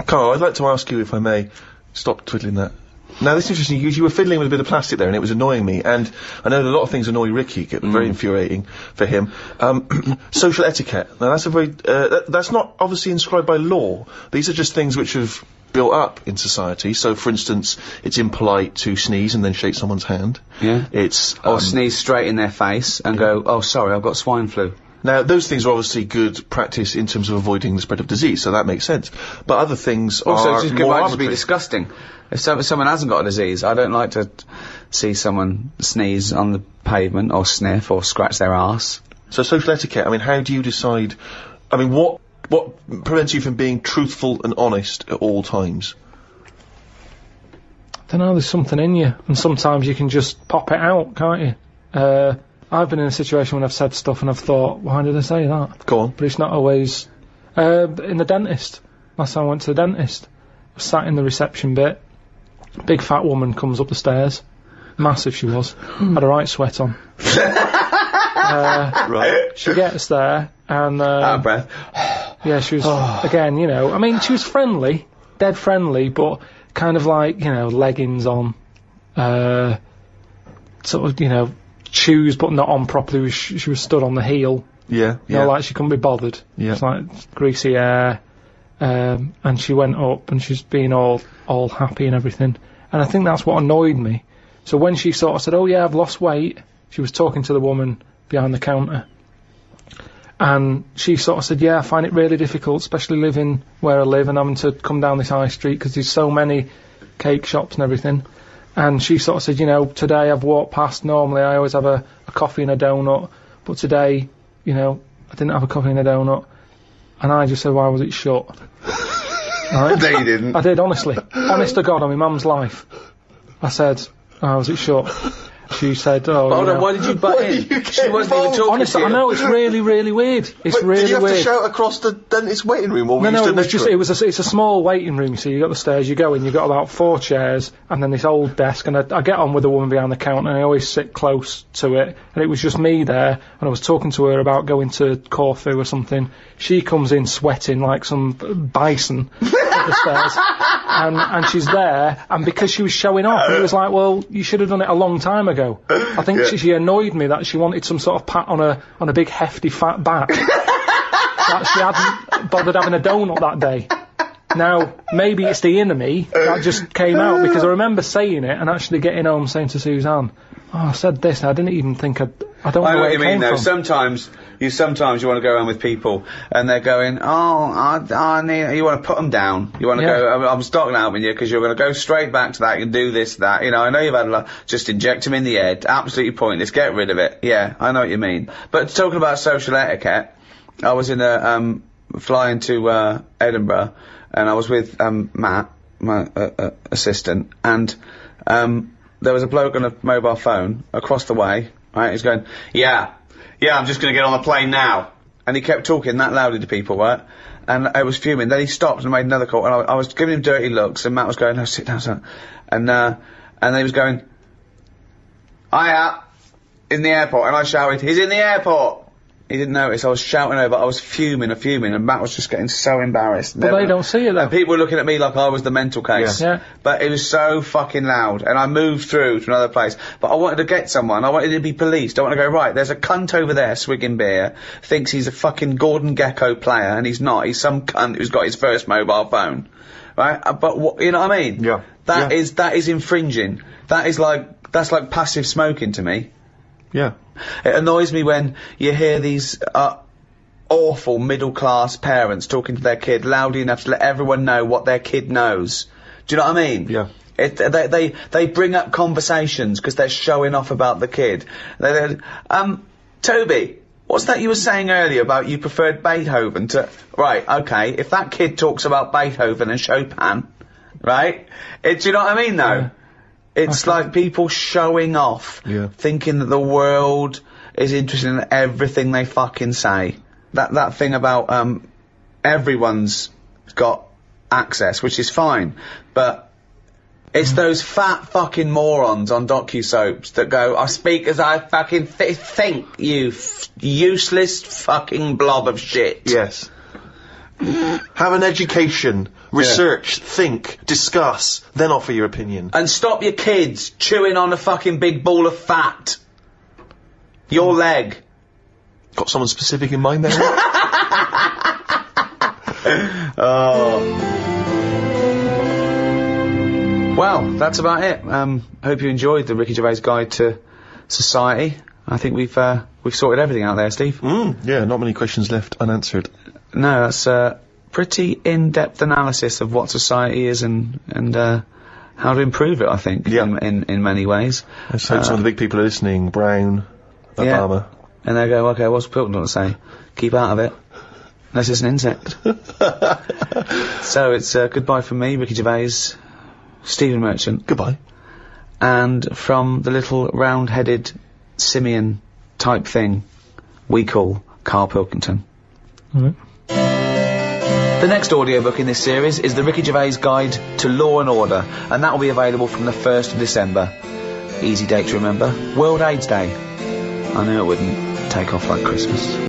Karl, I'd like to ask you, if I may, stop twiddling that. Now, this is interesting, because you were fiddling with a bit of plastic there, and it was annoying me, and I know that a lot of things annoy Ricky, get very infuriating for him. Social etiquette. Now, that's a very, that's not obviously inscribed by law. These are just things which have built up in society. So, for instance, it's impolite to sneeze and then shake someone's hand.
Yeah.
It's...
Or sneeze straight in their face and go, oh, sorry, I've got swine flu.
Now, those things are obviously good practice in terms of avoiding the spread of disease, so that makes sense. But other things
also,
are
it
more
might just be
arbitrary.
disgusting. If someone hasn't got a disease, I don't like to see someone sneeze on the pavement or sniff or scratch their arse.
So social etiquette, I mean, how do you decide... I mean, what prevents you from being truthful and honest at all times?
I don't know, there's something in you, and sometimes you can just pop it out, can't you? I've been in a situation when I've said stuff and I've thought, why did I say that?
Go on.
But it's not always... in the dentist. Last time I went to the dentist, I was sat in the reception bit, big fat woman comes up the stairs, massive she was, had a right sweat on.
Right.
She gets there, and...
Out of breath.
Yeah, she was, again, you know, I mean, she was friendly, dead friendly, but kind of like, you know, leggings on, sort of, you know, shoes but not on properly. She was stood on the heel.
Yeah,
You know, like she couldn't be bothered.
Yeah.
It's like greasy hair. And she went up and she's being all happy and everything. And I think that's what annoyed me. So when she sort of said, oh yeah, I've lost weight, she was talking to the woman behind the counter. And she sort of said, yeah, I find it really difficult, especially living where I live and having to come down this high street because there's so many cake shops and everything. And she sort of said, you know, today I've walked past, normally I always have a coffee and a donut, but today, you know, I didn't have a coffee and a donut. And I just said, why was it shut? Right?
No, you didn't.
I did, honestly. Honest to God, on my mum's life. I said, why was it shut? She said, oh,
Hold
you
on,
know.
why did you butt in? She wasn't even talking
Honestly,
to you.
I know, it's really, really weird. It's really
did you have
weird.
to shout across the dentist's waiting room, or were you
No,
stood
it was
next to
just, it was it's a small waiting room, you see, you got the stairs, you go in, you've got about 4 chairs, and then this old desk, and I get on with the woman behind the counter, and I always sit close to it, and it was just me there, and I was talking to her about going to Corfu or something. She comes in sweating like some bison up the stairs, and she's there, and because she was showing off, it was like, well, you should have done it a long time ago. I think she annoyed me that she wanted some sort of pat on a big hefty fat back. That she hadn't bothered having a donut that day. Now, maybe it's the inner me that just came out, because I remember saying it and actually getting home saying to Suzanne, oh, I said this, and I didn't even think I don't know
I know
where
what
it
you mean,
came
though.
from.
Sometimes you want to go around with people, and they're going, I need. You want to put them down. You want to go. I'm stopping out with you because you're going to go straight back to that and do this, that. You know, I know you've had a lot. Just inject them in the head. Absolutely pointless. Get rid of it. Yeah, I know what you mean. But talking about social etiquette, I was in a flying to Edinburgh, and I was with Matt, my assistant, and there was a bloke on a mobile phone across the way. Right, he's going, yeah, I'm just going to get on the plane now. And he kept talking that loudly to people, right? And I was fuming. Then he stopped and made another call, and I was giving him dirty looks, and Matt was going, no, sit down, son. And then he was going, in the airport, and I shouted, he's in the airport! He didn't notice, I was shouting over, I was fuming, and Matt was just getting so embarrassed.
But they don't see it, though.
And people were looking at me like I was the mental case.
Yeah.
But it was so fucking loud, and I moved through to another place. But I wanted to get someone, I wanted to be policed, I want to go, right, there's a cunt over there swigging beer, thinks he's a fucking Gordon Gekko player, and he's not, he's some cunt who's got his first mobile phone. Right? But you know what I mean?
Yeah.
That is infringing. That's like passive smoking to me.
Yeah.
It annoys me when you hear these, awful middle-class parents talking to their kid loudly enough to let everyone know what their kid knows. Do you know what I mean?
Yeah.
They bring up conversations because they're showing off about the kid. Toby, what's that you were saying earlier about you preferred Beethoven to... Right, okay, if that kid talks about Beethoven and Chopin, right? Do you know what I mean, though?
Yeah.
It's like people showing off, thinking that the world is interested in everything they fucking say. That thing about, everyone's got access, which is fine, but it's those fat fucking morons on docu-soaps that go, I speak as I fucking think, you useless fucking blob of shit.
Yes. Have an education, research, think, discuss, then offer your opinion.
And stop your kids chewing on a fucking big ball of fat. Your leg.
Got someone specific in mind there?
Well, that's about it. Hope you enjoyed the Ricky Gervais Guide to Society. I think we've sorted everything out there, Steve.
Yeah, not many questions left unanswered.
No, that's a pretty in-depth analysis of what society is and how to improve it, I think, in many ways.
Let's hope some of the big people are listening. Brown, Obama.
And they go, okay, what's Pilton got to say? Keep out of it. Unless it's an insect. So it's goodbye from me, Ricky Gervais, Stephen Merchant.
Goodbye.
And from the little round-headed simian type thing we call Karl Pilkington. The next audiobook in this series is the Ricky Gervais Guide to Law and Order, and that will be available from the 1st of December. Easy date to remember. World AIDS Day. I knew it wouldn't take off like Christmas.